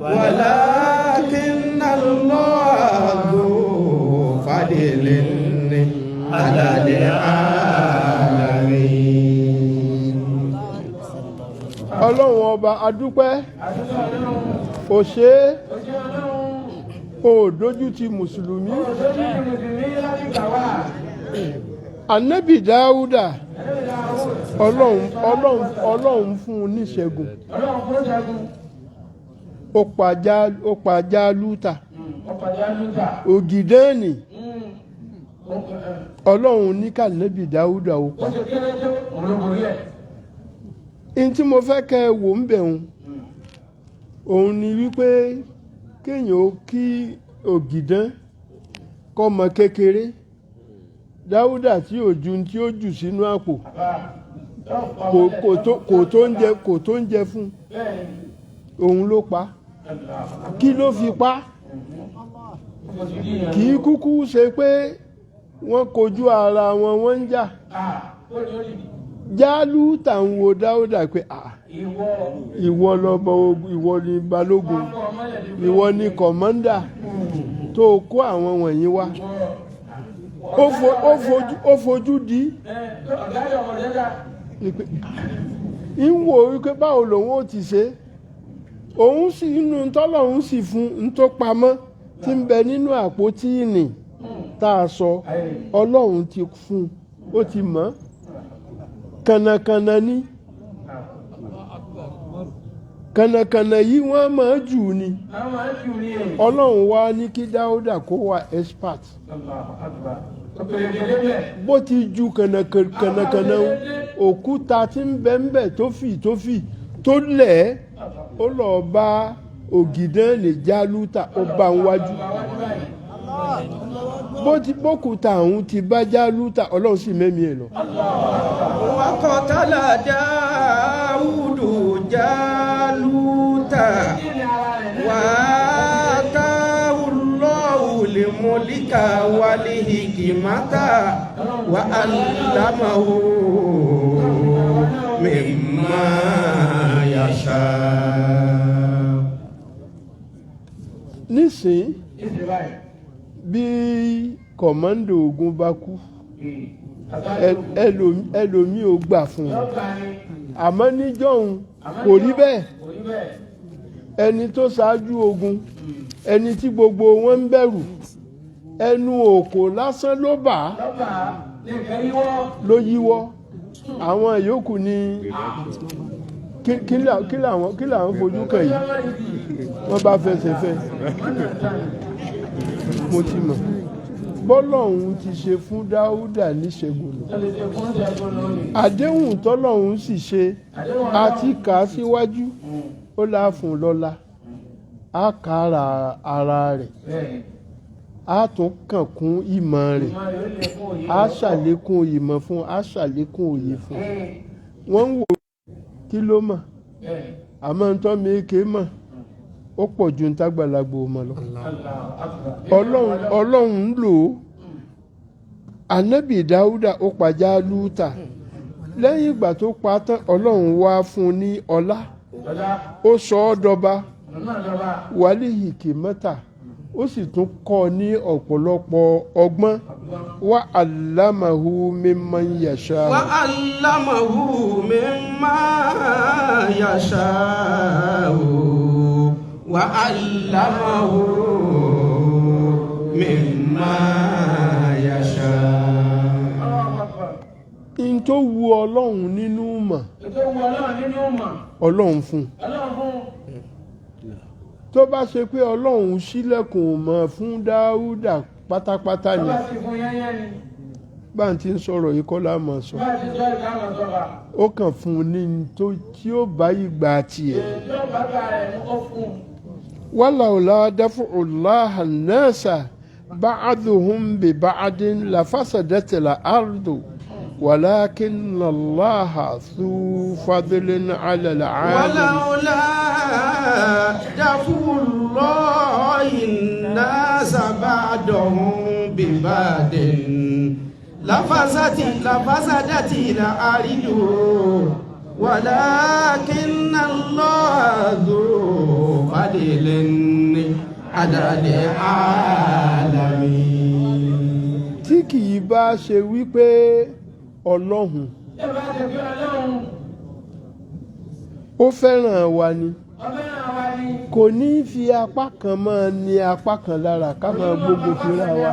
ولكن الله ذو فضل على العالمين. ọlọ́run ọba adúpẹ́ òṣè òdójú ti mùsùlùmí. Ànábì Dáúdà ọlọ́run fún un níṣẹ́gun. ó pa Jálútà. Ògìdẹ́ẹ̀nì ọlọ́run ní k'Ànábì Dáúdà ó pa. in tí mo fẹ́ kẹ́ ẹ wò ń bẹ̀rùn òun ni wípé kéèyàn ó kí ògìdán kọ́mọ kékeré Dáúdà tí òjú tí ó jù sínú àpò kò tó ń jẹ fún òun ló pa. kí ló fi pa? kì í kúkú ṣe pé wọ́n kojú ara wọn wọ́n ń jà. Jálútà ń wo Dáúdà pé ìwọ lọmọ ogun, ìwọ ni balógun, ìwọ ni kọ̀mọ́ndà tó kó àwọn wọ̀nyí wá. ó fojú di ń wò wípé báwo lòun ó ti ṣe. òun sì inú tọ́lọ́run sì fún un tó pamọ́ tí ń bẹ nínú àpótí ìnì tá a sọ Ọlọ́run ti fún un ó ti mọ̀ kànnàkànnà ní kànnàkànnà yìí wọ́n máa jù ni. Ọlọ́run wá ní kí Dáúdà kó wá expert bó ti ju kànàkànà òkúta tí ń bẹ tó fì tó lẹ̀ ó lọ bá ògìdán lè Jálútà ó bá ń wájú bókúta àwọn ti bá Jálútà ọlọ́run sì mẹ́mí ẹ̀ lọ. وقتل داود جالوت وآتاه الله الملك والحكمة وعلمه مما يشاء. nísìn bí kọ̀mọ́ndò ogun bá kú ẹlòmíì ò gbà fún un àmọ́ níjọ́hun kò rí bẹ́ẹ̀ ẹni tó ṣáájú ogun ẹni tí gbogbo wọn ń bẹ̀rù ẹnu òkò lásán ló bà á ló yíwọ́ àwọn yòókù ni kí làwọn fojú kàn yìí wọ́n bá fẹsẹ̀ fẹ́ mo ti mọ̀ bọ́lọ́hún ti ṣe fún Dáúdà níṣẹ́gun lọ àdéhùn tọ́lọ́hún sì ṣe àti kà á síwájú ó láàfún lọ́lá á kà ara rẹ̀ á tún kàn kún ìmọ̀ rẹ̀ á ṣàlékún ìmọ̀ fún á ṣàlékún òye fún wọ́n ń wò kí ló mọ̀ àmọ́ ń tọ́ mi ké mọ̀ ó pọ̀ ju ń tágbàlagbò mọ̀ lọ ọlọ́run ń lò ó ànábì Dáúdà ó pa Jálútà lẹ́yìn ìgbà tó pa tán ọlọ́run wá fún un ní ọlá ó sọ ọ́ dọba wálé hikimata ó sì tún kọ́ ọ ní ọ̀pọ̀lọpọ̀ ọgbọ́n wa allamahu mimman yasha. wa allamahu mimman yasha. وعلمه مما يشاء. in tó wu ọlọ́run nínú mọ̀ ọlọ́run fún tó bá ṣe pé ọlọ́run ṣílẹ̀kùn mọ̀ fún Dáúdà pátápátá ni bá ń ti ń sọ̀rọ̀ yìí kọ́ la mọ̀ sọ ó kàn fún un ní tí ó bá ìgbà tiẹ̀. ولولا دفع الله الناس بعضهم ببعض لفسدت الأرض ولكن الله ذو فضل على العالمين. ولولا دفع الله الناس بعضهم ببعض لفسدت الأرض ولكن الله ذو فضل على العالمين. tí kì í bá ṣe wípé ọlọ́run ó fẹ́ràn wa ni kò ní fi apá kan máa ní apá kan lára ká máa gbogbo fira wa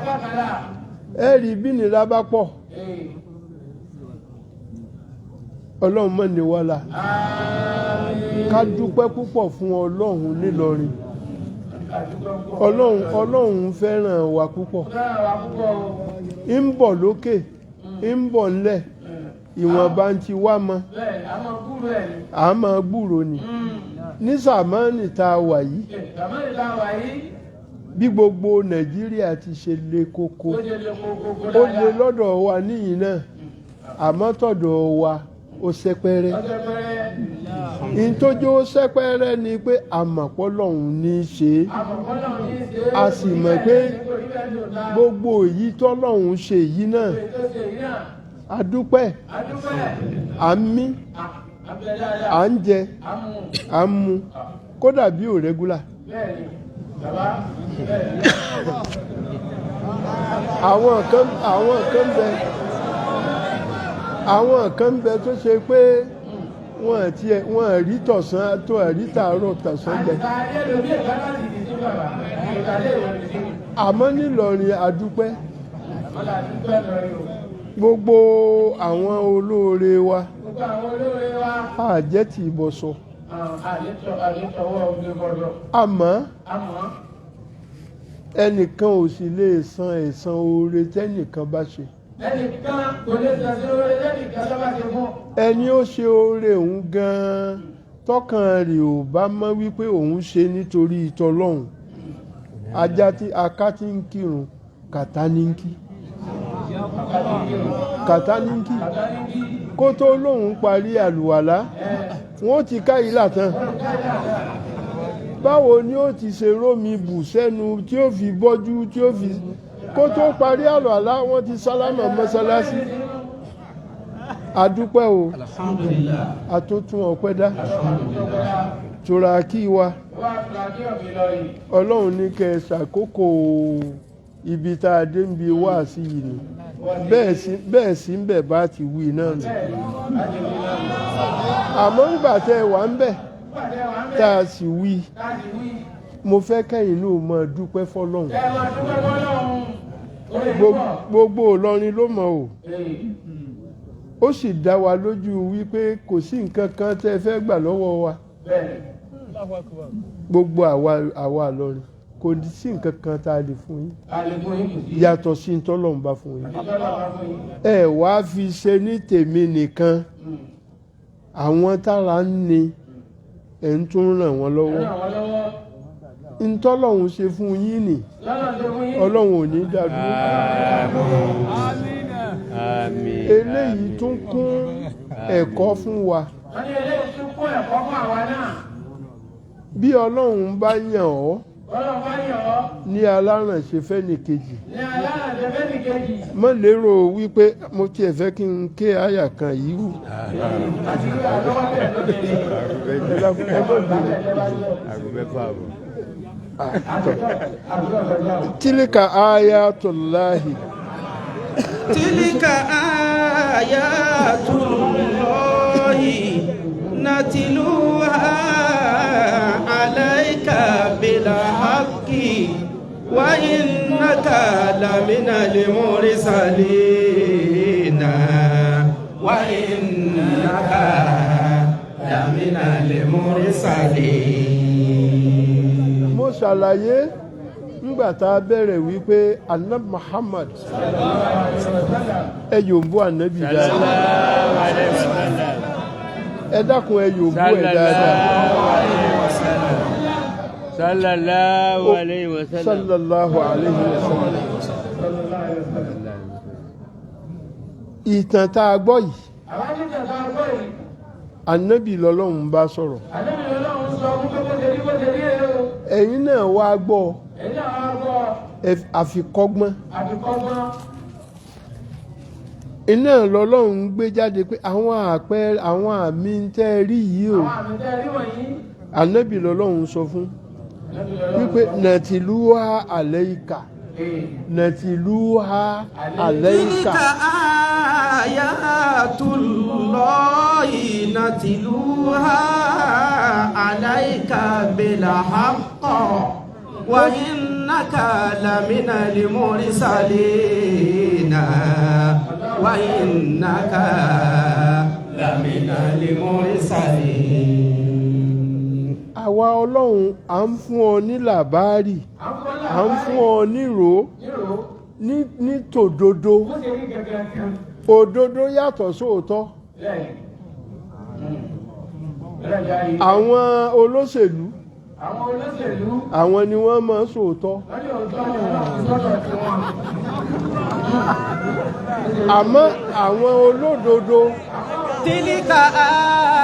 ẹ rí bí nira bá pọ̀ ọlọ́run mọ̀ ní wàhálà ká dúpẹ́ púpọ̀ fún ọlọ́run nílọrin ọlọ́run fẹ́ràn wa púpọ̀ ń bọ̀ lókè ń bọ̀ ńlẹ̀ ìwọ̀nba ń ti wá mọ́ a máa gbúrò ni ní sàmánì tá a wà yìí bí gbogbo Nàìjíríà ti ṣe le koko ó le lọ́dọ̀ wa níyìn náà àmọ́ tọ̀dọ̀ wa ó sẹ́pẹ́rẹ́ ìtọ́jú ó sẹ́pẹ́rẹ́ ni pé àmọ̀pọ̀ lọ́hùn ní í ṣe a sì mọ̀ pé gbogbo èyí tọ́lọ́hùn ṣe yìí náà a dúpẹ́ à ń mí à ń jẹ à ń mu kódà bí ò rẹ́gúlà àwọn kan bẹ tó ṣe pé wọ́n rí tọ̀sán tó rí tààrọ̀ tọ̀sán jẹ àmọ́ nílọrin adúpẹ́ gbogbo àwọn olóore wa àjẹ́ tí ìbọ̀ sọ àmọ́ ẹnìkan ò sì lè san ẹ̀san oore tẹ́nìkan bá ṣe. ẹnìkan kò lè tẹ̀sí oore lẹ́nìkan tó bá ti fún. ẹni ó ṣe oore òun gan-an tọkàn rẹ̀ ò bá mọ̀ wípé òun ṣe nítorí ìtọ́lọ́hún ajá tí aká tí ń kírun kàtá ní ń kí kàtá ní ń kí kó tó lóun parí àlùwàlá wọ́n ti ká ìlà tán báwo ni ó ti ṣe rómi bù sẹ́nu tí ó fi bọ́jú tí ó fi kó tó parí àlùwàlá wọ́n ti sálámà mọ́sálásí adúpẹ́ o àtúntún ọpẹ́ dá tura kí wa ọlọ́run ní kẹ́ ẹ ṣàkókò ibi tá a dé ń bi wá sí yìí ni bẹ́ẹ̀ sí ń bẹ̀ bá ti wí náà nù àmọ́ nígbà tẹ́ ẹ wà ń bẹ̀ tá a sì wí mo fẹ́ kẹ́yìn náà máa dúpẹ́ fọlọ́run gbogbo Ìlọrin ló mọ̀ o ó sì dá wa lójú wípé kò sí nǹkan kan tẹ́ ẹ fẹ́ gbà lọ́wọ́ wa gbogbo àwa Ìlọrin kò sí nǹkan kan tá a lè fún yín yàtọ̀ sí ntọ́lọ́run bá fún yín ẹ wá fi ṣe ní tèmi nìkan àwọn tára ń ni ẹ̀ ń tún ràn wọ́n lọ́wọ́ ntọ́lọ́run ṣe fún yín nì ọlọ́run ò ní dá dúró eléyìí tún kún ẹ̀kọ́ fún wa bí ọlọ́run bá yàn ọ́ ní alárànṣe fẹ́ni kejì mọ́ lérò wípé mo tiẹ̀ fẹ́ kí n ké àyà kan yìí wù tilka ayatullahi tilka ayatullahi natiluha alayka bilhaqqi wa innaka laminal mursalina wa innaka laminal mursalin. mo ṣàlàyé ńgbà tá a bẹ̀rẹ̀ wípé anab Muhammad ẹ yòǹbó ànábì dáadáa ẹ dákun ẹ yòǹbó ẹ dáadáa sallallahu alayhi wa sallam sallallahu alayhi wa sallam ìtàn tá a gbọ́ yìí ànábì lọ́lọ́run bá sọ̀rọ̀ ẹ̀yin náà wá gbọ́ àfikọ́gbọ́n iná lọ́lọ́run gbé jáde pé àwọn àpẹẹrẹ àwọn àmì tẹ́ rí yìí o ànábì lọ́lọ́run sọ fún wípé nàtìlúwà àlẹ́ìkà nàtìlúwà àlẹ́ìkà. tilka ayatullahi natiluha alayka bilhaqqi wa innaka laminal mursalina wa innaka laminal mursalin. àwa ọlọ́run à ń fún ọ ní làbárì à ń fún ọ nírò ní tòdodo òdodo yàtọ̀ sóòótọ́ àwọn olóṣèlú àwọn ni wọ́n máa ń sòótọ́ àmọ́ àwọn olódodo tilka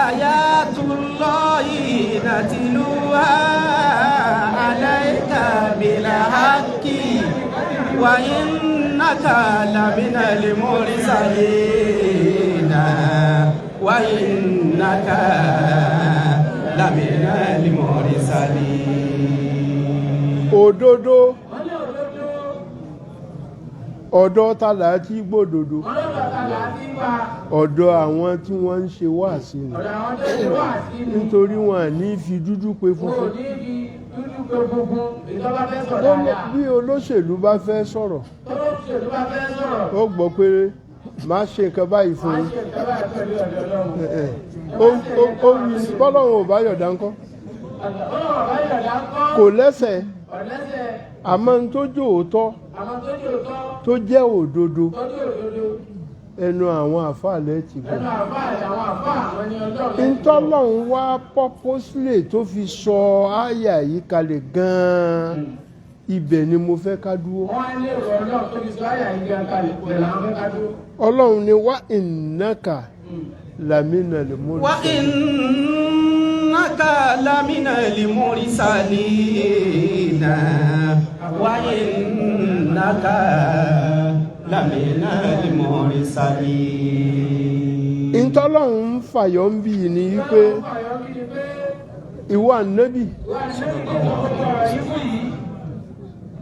ayatullahi natiluha alayka bilhaqqi wa innaka laminal mursalina wa innaka laminal mursalin. òdodo ọ̀dọ̀ tàlà tí gbòdodo ọ̀dọ̀ àwọn tí wọ́n ń ṣe wáàsí ni nítorí wọn à ní fi dúdú pe funfun bí olóṣèlú bá fẹ́ sọ̀rọ̀ ó gbọ́ pé máa ṣe nǹkan báyìí fún yín ó wí bọ́lọ́run ò bá yọ̀dá ńkọ́ kò lẹ́sẹ̀ àmọ́ n tó jẹ́ òótọ́ tó jẹ́ òdodo ẹnu àwọn àfàlẹ́ ti gbọ́. ntọ́lọ́hún wá purposely tó fi sọ àyà yìí kalẹ̀ gan-an ibẹ̀ ni mo fẹ́ ká dúró. ọlọ́run ni wá ìnáka lamina lè mórí wa innaka lamina al-mursalina wa innaka lamina al-mursalina. ntọ́lọ́hún ń fàyọ̀ ń bì ní wípé ìwọ ànábì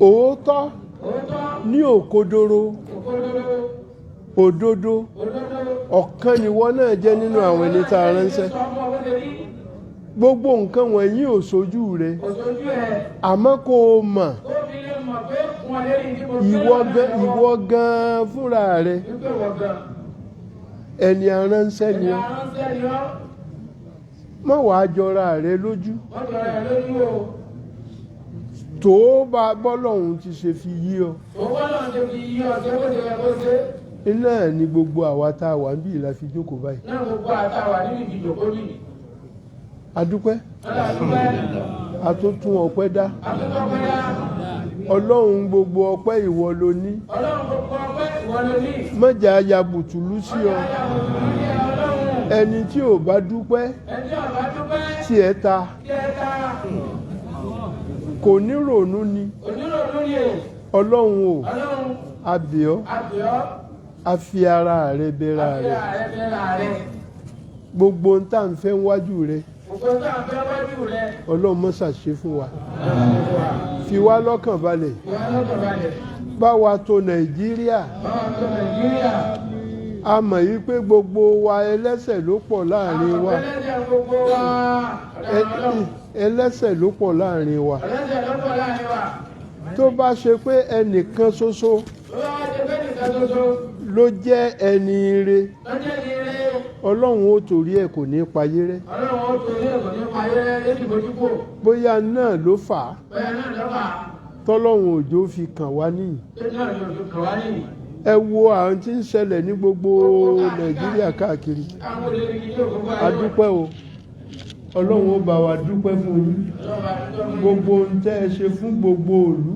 òótọ́ ní òkodoro òdodo ọ̀kan nìwọ náà jẹ́ nínú àwọn ẹni tá a ránṣẹ́ gbogbo nǹkan wọ̀nyí ò sójú rẹ àmọ́ kó o mọ̀ ìwọ gan fúnra rẹ ẹni aránṣẹ́ ni ọ́ má wàá jọra rẹ lójú tó bá bọ́lọ́hún ti ṣe fi yí ọ. iná ni gbogbo àwa tá a wà ń bí ìlà fi jókòó báyìí. náà gbogbo àtàwà nínú ìdìjòkó nìyí. adúpẹ́ àtúntún ọpẹ́ dá ọlọ́run gbogbo ọpẹ́ ìwọ ló ní. mọ̀jà ya bùtùlù sí ọ ẹni tí ò bá dúpẹ́ tiẹ̀ ta kò ní ronú ni ọlọ́run o abíọ́ a fi ara rẹ bẹ̀rẹ̀ rẹ gbogbo ń tà ń fẹ́ wájú rẹ ọlọ́run mọ́ ṣàṣe fún wa fi wá lọ́kàn balẹ̀ bá wa tò nàìjíríà a mọ̀ yí pé gbogbo wa ẹlẹ́ṣẹ̀ ló pọ̀ láàrin wa ẹlẹ́ṣẹ̀ ló pọ̀ láàrin wa tó bá ṣe pé ẹnìkan ṣoṣo ló jẹ́ ẹni ire ọlọ́run ó torí ẹ̀ kò ní payé rẹ́ bóyá náà ló fà á tọ́lọ́run òjò fi kàn wá níyì ẹ wo àwọn tí ń ṣẹlẹ̀ ní gbogbo nàìjíríà káàkiri a dúpẹ́ o ọlọ́run ó bá wa dúpẹ́ fún yín gbogbo ohun tẹ́ ẹ ṣe fún gbogbo ìlú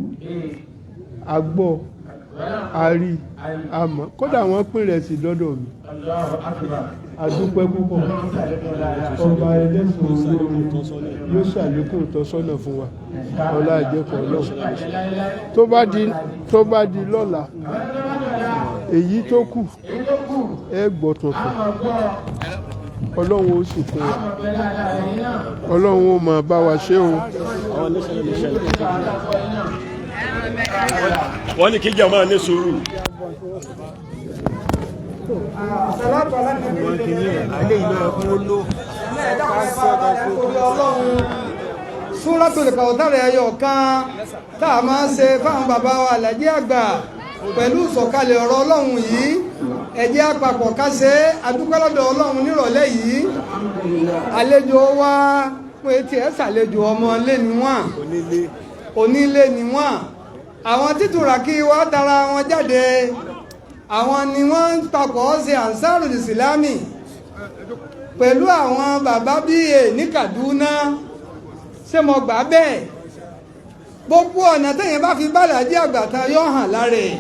àgbọ̀ àrí àmọ́ kódà wọ́n pín rẹ̀ sí dọ́dọ̀ mi adúpẹ́ púpọ̀ ọba ẹlẹ́sìn olóore yóò ṣàlékún ìtọ́sọ́nà fún wa ọlá àjẹkọ̀ náà tó bá di lọ́la èyí tó kù ẹ gbọ́ tuntun ọlọ́run ó sì fún wa ọlọ́run ó máa bá wa ṣe o. wọ́n ní kíjà máa ní sùúrù. Súratul Kawthar ẹyọ kan tá a máa ń ṣe fáwọn bàbá wa Àlàjí àgbà pẹ̀lú ìsọ̀kalẹ̀ ọ̀rọ̀ ọlọ́run yìí ẹ jẹ́ àpapọ̀ ká ṣe adúpẹ́ lọ́dọ̀ ọlọ́run nírọ̀lẹ́ yìí àlejò wa pé tí ẹ ṣàlejò ọmọ ilé ni wọ́n onílé ni wọ́n àwọn títúràkì wa tara wọn jáde àwọn ni wọ́n ń papọ̀ ṣe Ansarul Islami pẹ̀lú àwọn bàbá bíi ní Kaduna ṣé mo gbà bẹ́ẹ̀ gbogbo ọ̀nà tẹ́yìn bá fi bá Àlàjí àgbà tán yóò hàn lára ẹ̀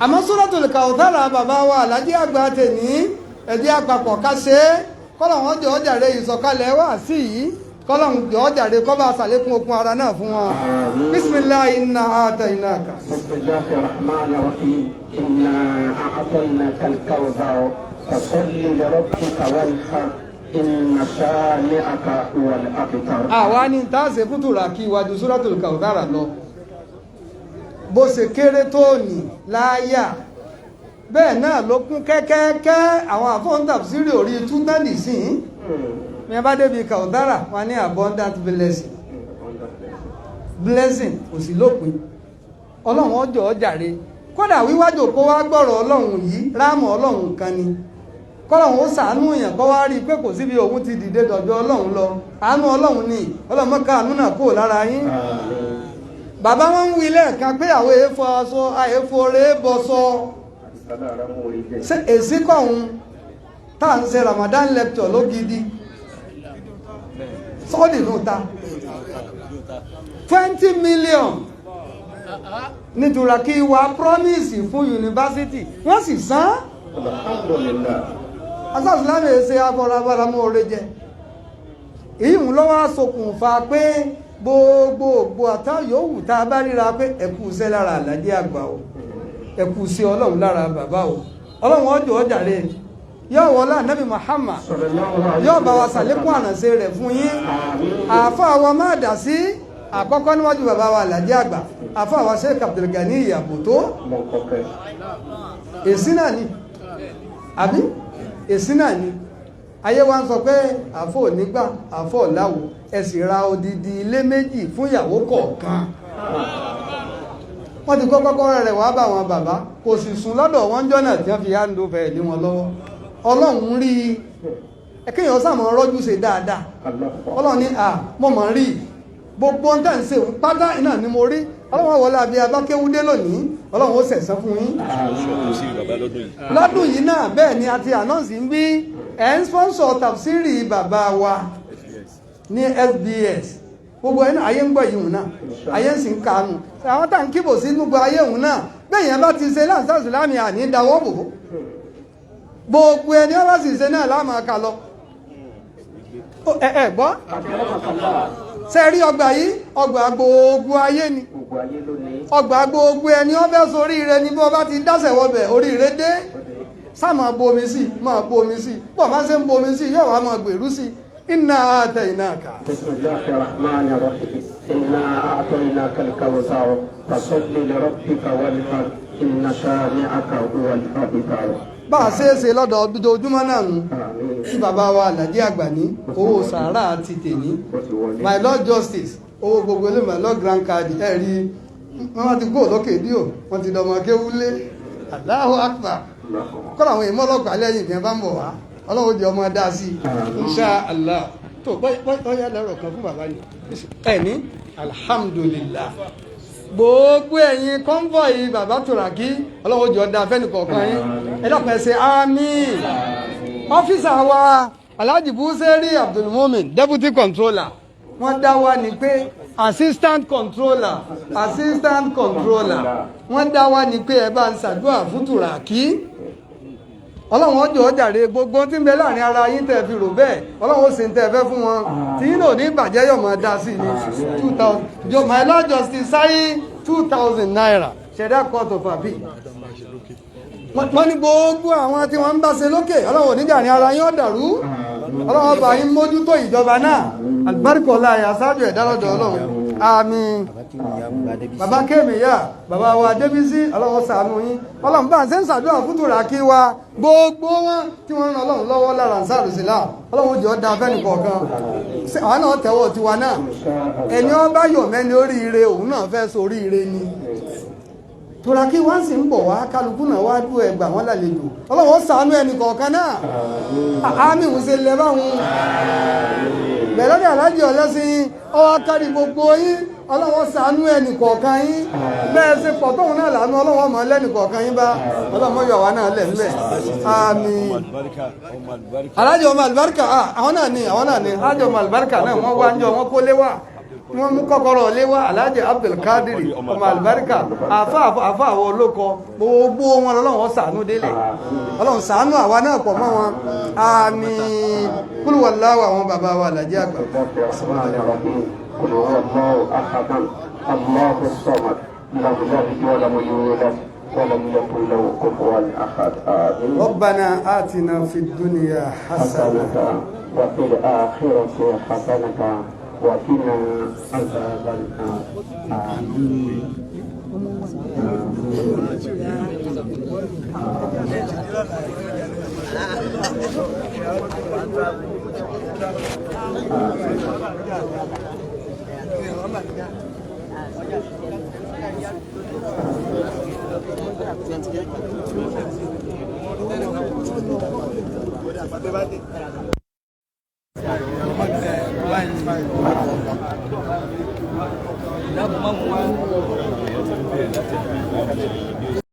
àmọ́ Suratul Kawthar bàbá wa Àlàjí àgbà tèní ẹ̀dí àpapọ̀ ká ṣe é kọ́lọ̀ wọn jọ ọjàre ìsọ̀kalẹ̀ wà sí yìí kọ́lọ̀ wọn jọ ọjàre kọ́ bá ṣàlékún okun ara náà fún wọn bisimilahi inna a'tainaka. bismillahir rahmanir rahim inna a'tainaka al-kawthar fasalli li rabbika wanhar inna shani'aka huwal abtar. àwa ni tá a ṣe fún tùràkì iwájú Suratul Kawthar lọ bó ṣe kéré tó ní láyà bẹ́ẹ̀ náà ló kún kẹ́kẹ́kẹ́ àwọn àfọ́ńtàfsírì orí túndánì sí mi bá débi Kawthar wọn ní abundant blessing kò sí lópin ọlọ́run ọjọ́ ọjàre kódà wíwájú kó wá gbọ́rọ̀ ọlọ́run yìí ráàmù ọlọ́run kan ni kọ́lọ́run ó ṣàánú èèyàn kọ́ wá rí i pé kò síbi òun ti dìde dọ̀jọ́ ọlọ́run lọ àánú ọlọ́run ni ọlọ́run mọ́ká àánú náà kúrò lára yín bàbá wọn ń wí lẹ́ẹ̀kan pé àwọn èèfọ́ aṣọ àèfọ́rẹ́ bọ́sọ ṣe èsì kọ̀ọ̀hún tá à ń ṣe Ramadan lecture lógidi sọ́ọ̀dì ló ta 20 million ní Turaki wa promise fún yunifásitì wọ́n sì san asásùlámì èsè afọlábára mọ́ orí jẹ èyí ń lọ́wọ́ ṣokùnfà pé gbogbo àtà yòówù tá a bá ríra pé ẹ̀kú iṣẹ́ lára Àlàjí àgbà o ẹ̀kú iṣẹ́ Ọlọ́run lára bàbá o Ọlọ́run ọjọ́ ọjà rẹ̀ yóò wọlá Nabi Muhammad yóò bá wa sàlékún àrànṣe rẹ̀ fún yín àáfàá wa máa dà sí àkọ́kọ́ níwájú bàbá wa Àlàjí àgbà àáfàá wa Sheikh Abdulgani Ìyàbòtó èsì náà ni àbí èsì náà ni ayé wa ń sọ pé àfọ onígbà àfọ ọ̀làwò ẹ sì ra odidi ilé méjì fún ìyàwó kọ̀ọ̀kan wọ́n ti kọ́kọ́ rẹ̀ wá bá wọn bàbá kò sì sùn lọ́dọ̀ wọn jọ́nà tí wọ́n fi hándó fẹ́ lé wọn lọ́wọ́ Ọlọ́run rí ẹkẹ́yàn sàmọ́ rọ́jú ṣe dáadáa Ọlọ́run ní mo mọ̀ rí gbogbo ń tẹ̀ ń ṣe pátá iná ni mo rí Ọlọ́run wọlé àbí abákéwúdé lónìí Ọlọ́run ó sẹ̀sán fún yín lọ́dún yìí náà bẹ́ẹ̀ ni a ti ànáǹsì ń bí ẹ̀ ń sponsor tafsiri bàbá wa ní SBS gbogbo ẹ̀nà ayé ń gbọ́ ìhùn náà ayé ń sì ń kanu àwọn tá ń kíbò sí gbogbo ayé ìhùn náà bẹ́ẹ̀ yẹn bá ti ṣe láǹsá ìsìlámì àní dáwọ́ bò gbogbo ẹni ọba sì ṣe náà láàmà ká lọ ẹ gbọ́ ṣe rí ọgbà yìí ọgbà gbogbo ayé ni ọgbà gbogbo ẹni ọbẹ̀ sórí ire ni bí wọ́n bá ti dáṣẹ̀ wọbẹ̀ orí ire dé sáà máa bomi sí máa bomi sí bọ́ máa ṣe ń bomi sí yóò wá máa gbèrú sí inna atainaka. Bismillahir rahmanir rahim. Inna a'tainaka al-kawthar fasalli li rabbika wanhar inna shani'aka huwal abtar. Bá a ṣe é ṣe lọ́dọ̀ ojoojúmọ́ náà nù tí bàbá wa Àlàjí àgbà ní owó sàárà àti tèní my lord justice owó gbogbo ilé my lord grand card ẹ̀rí wọ́n ti kó lókè díò wọ́n ti dọmọ kéwúlé Allahu akbar kọ́nà àwọn èèmọ́ ọlọ́pàá lẹ́yìn ìfẹ́ bá ń bọ̀ wá Ọlọ́run jẹ́ ọmọ dá sí insha Allah tó bọ́yá lẹ́rọ̀ kan fún bàbá ní ẹni alhamdulillah gbogbo ẹ̀yin convoy bàbá Turaki Ọlọ́run jẹ́ ọdá fẹ́ni kọ̀ọ̀kan yín ẹ̀dọ́pẹ̀ ṣe àmín ọ́fíìsà wa Alhaji Buseri Abdulmumin deputy controller wọ́n dá wa ní pé assistant controller wọ́n dá wa ní pé ẹ bá ń ṣàdúrà fún Turaki Ọlọ́run ọjọ́ ọjàre gbogbo tí ń bẹ láàrin ara yín tẹ́ fi rò bẹ́ẹ̀ Ọlọ́run ó sì ń tẹ́ fẹ́ fún wọn tí yín náà ní ìbàjẹ́ yọ̀ máa dá sí ní 2000 my lord justice sáyé 2000 naira ṣẹ̀dá court of appeal wọ́n ní gbogbo àwọn tí wọ́n ń bá ṣe lókè Ọlọ́run oníjà ní ara yín ọ̀dàrú Ọlọ́run ọba yín mójútó ìjọba náà àlùbáríkọ̀ọ́lá àyàsájú ẹ̀dá lọ́dọ̀ Ọlọ́run àmín bàbá kéèmìyà bàbá wa Débísí Ọlọ́run ṣàánú yín Ọlọ́run bá ń ṣe ń ṣàdúrà fún Turaki wa gbogbo wọn tí wọ́n ń Ọlọ́run lọ́wọ́ lára ń sáàrù sílá Ọlọ́run jọ dá fẹ́ni kọ̀ọ̀kan àwọn náà tẹ́wọ́ tiwa náà ẹni ọba yọ̀ mẹ́ni oríire òun náà fẹ́ soríire ni Turaki wá sì ń bọ̀ wá kálukú náà wá dú ẹgbà wọn lálejò Ọlọ́run ṣàánú ẹni kọ̀ọ̀kan náà àmì ń ṣe lẹ́ báwọn bẹ̀rẹ̀ ní Aláàjì Ọlẹ́sìn ọwọ́ kárí gbogbo yín Ọlọ́run ṣàánú ẹnì kọ̀ọ̀kan yín bẹ́ẹ̀ ṣe pọ̀ tóun náà lànà Ọlọ́run mọ̀ lẹ́nì kọ̀ọ̀kan yín bá Ọlọ́run yọ̀ wá náà lẹ̀ ńlẹ̀ àmín. Aláàjì ọmọ àlùbáríkà àwọn náà ni Aláàjì ọmọ àlùbáríkà náà wọ́n wá ń jọ wọ́n kó léwà wọ́n mú kọ́kọ́rọ́ léwà Aláàjì Abdulkadir ọmọ àlùbáríkà àfa àwọn olóko gbogbo wọn Ọlọ́run ṣàánú délẹ̀ Ọlọ́run ṣàánú àwa náà pọ̀ mọ́ wọn àmín. Kúlù wallahu àwọn bàbá wa Àlàjí àgbà. قل هو الله احد الله الصمد لم يلد ولم يولد ولم يكن له كفوا احد آمين. ربنا آتنا في الدنيا حسنة وفي الآخرة حسنة وقنا عذاب النار آمين. Amin.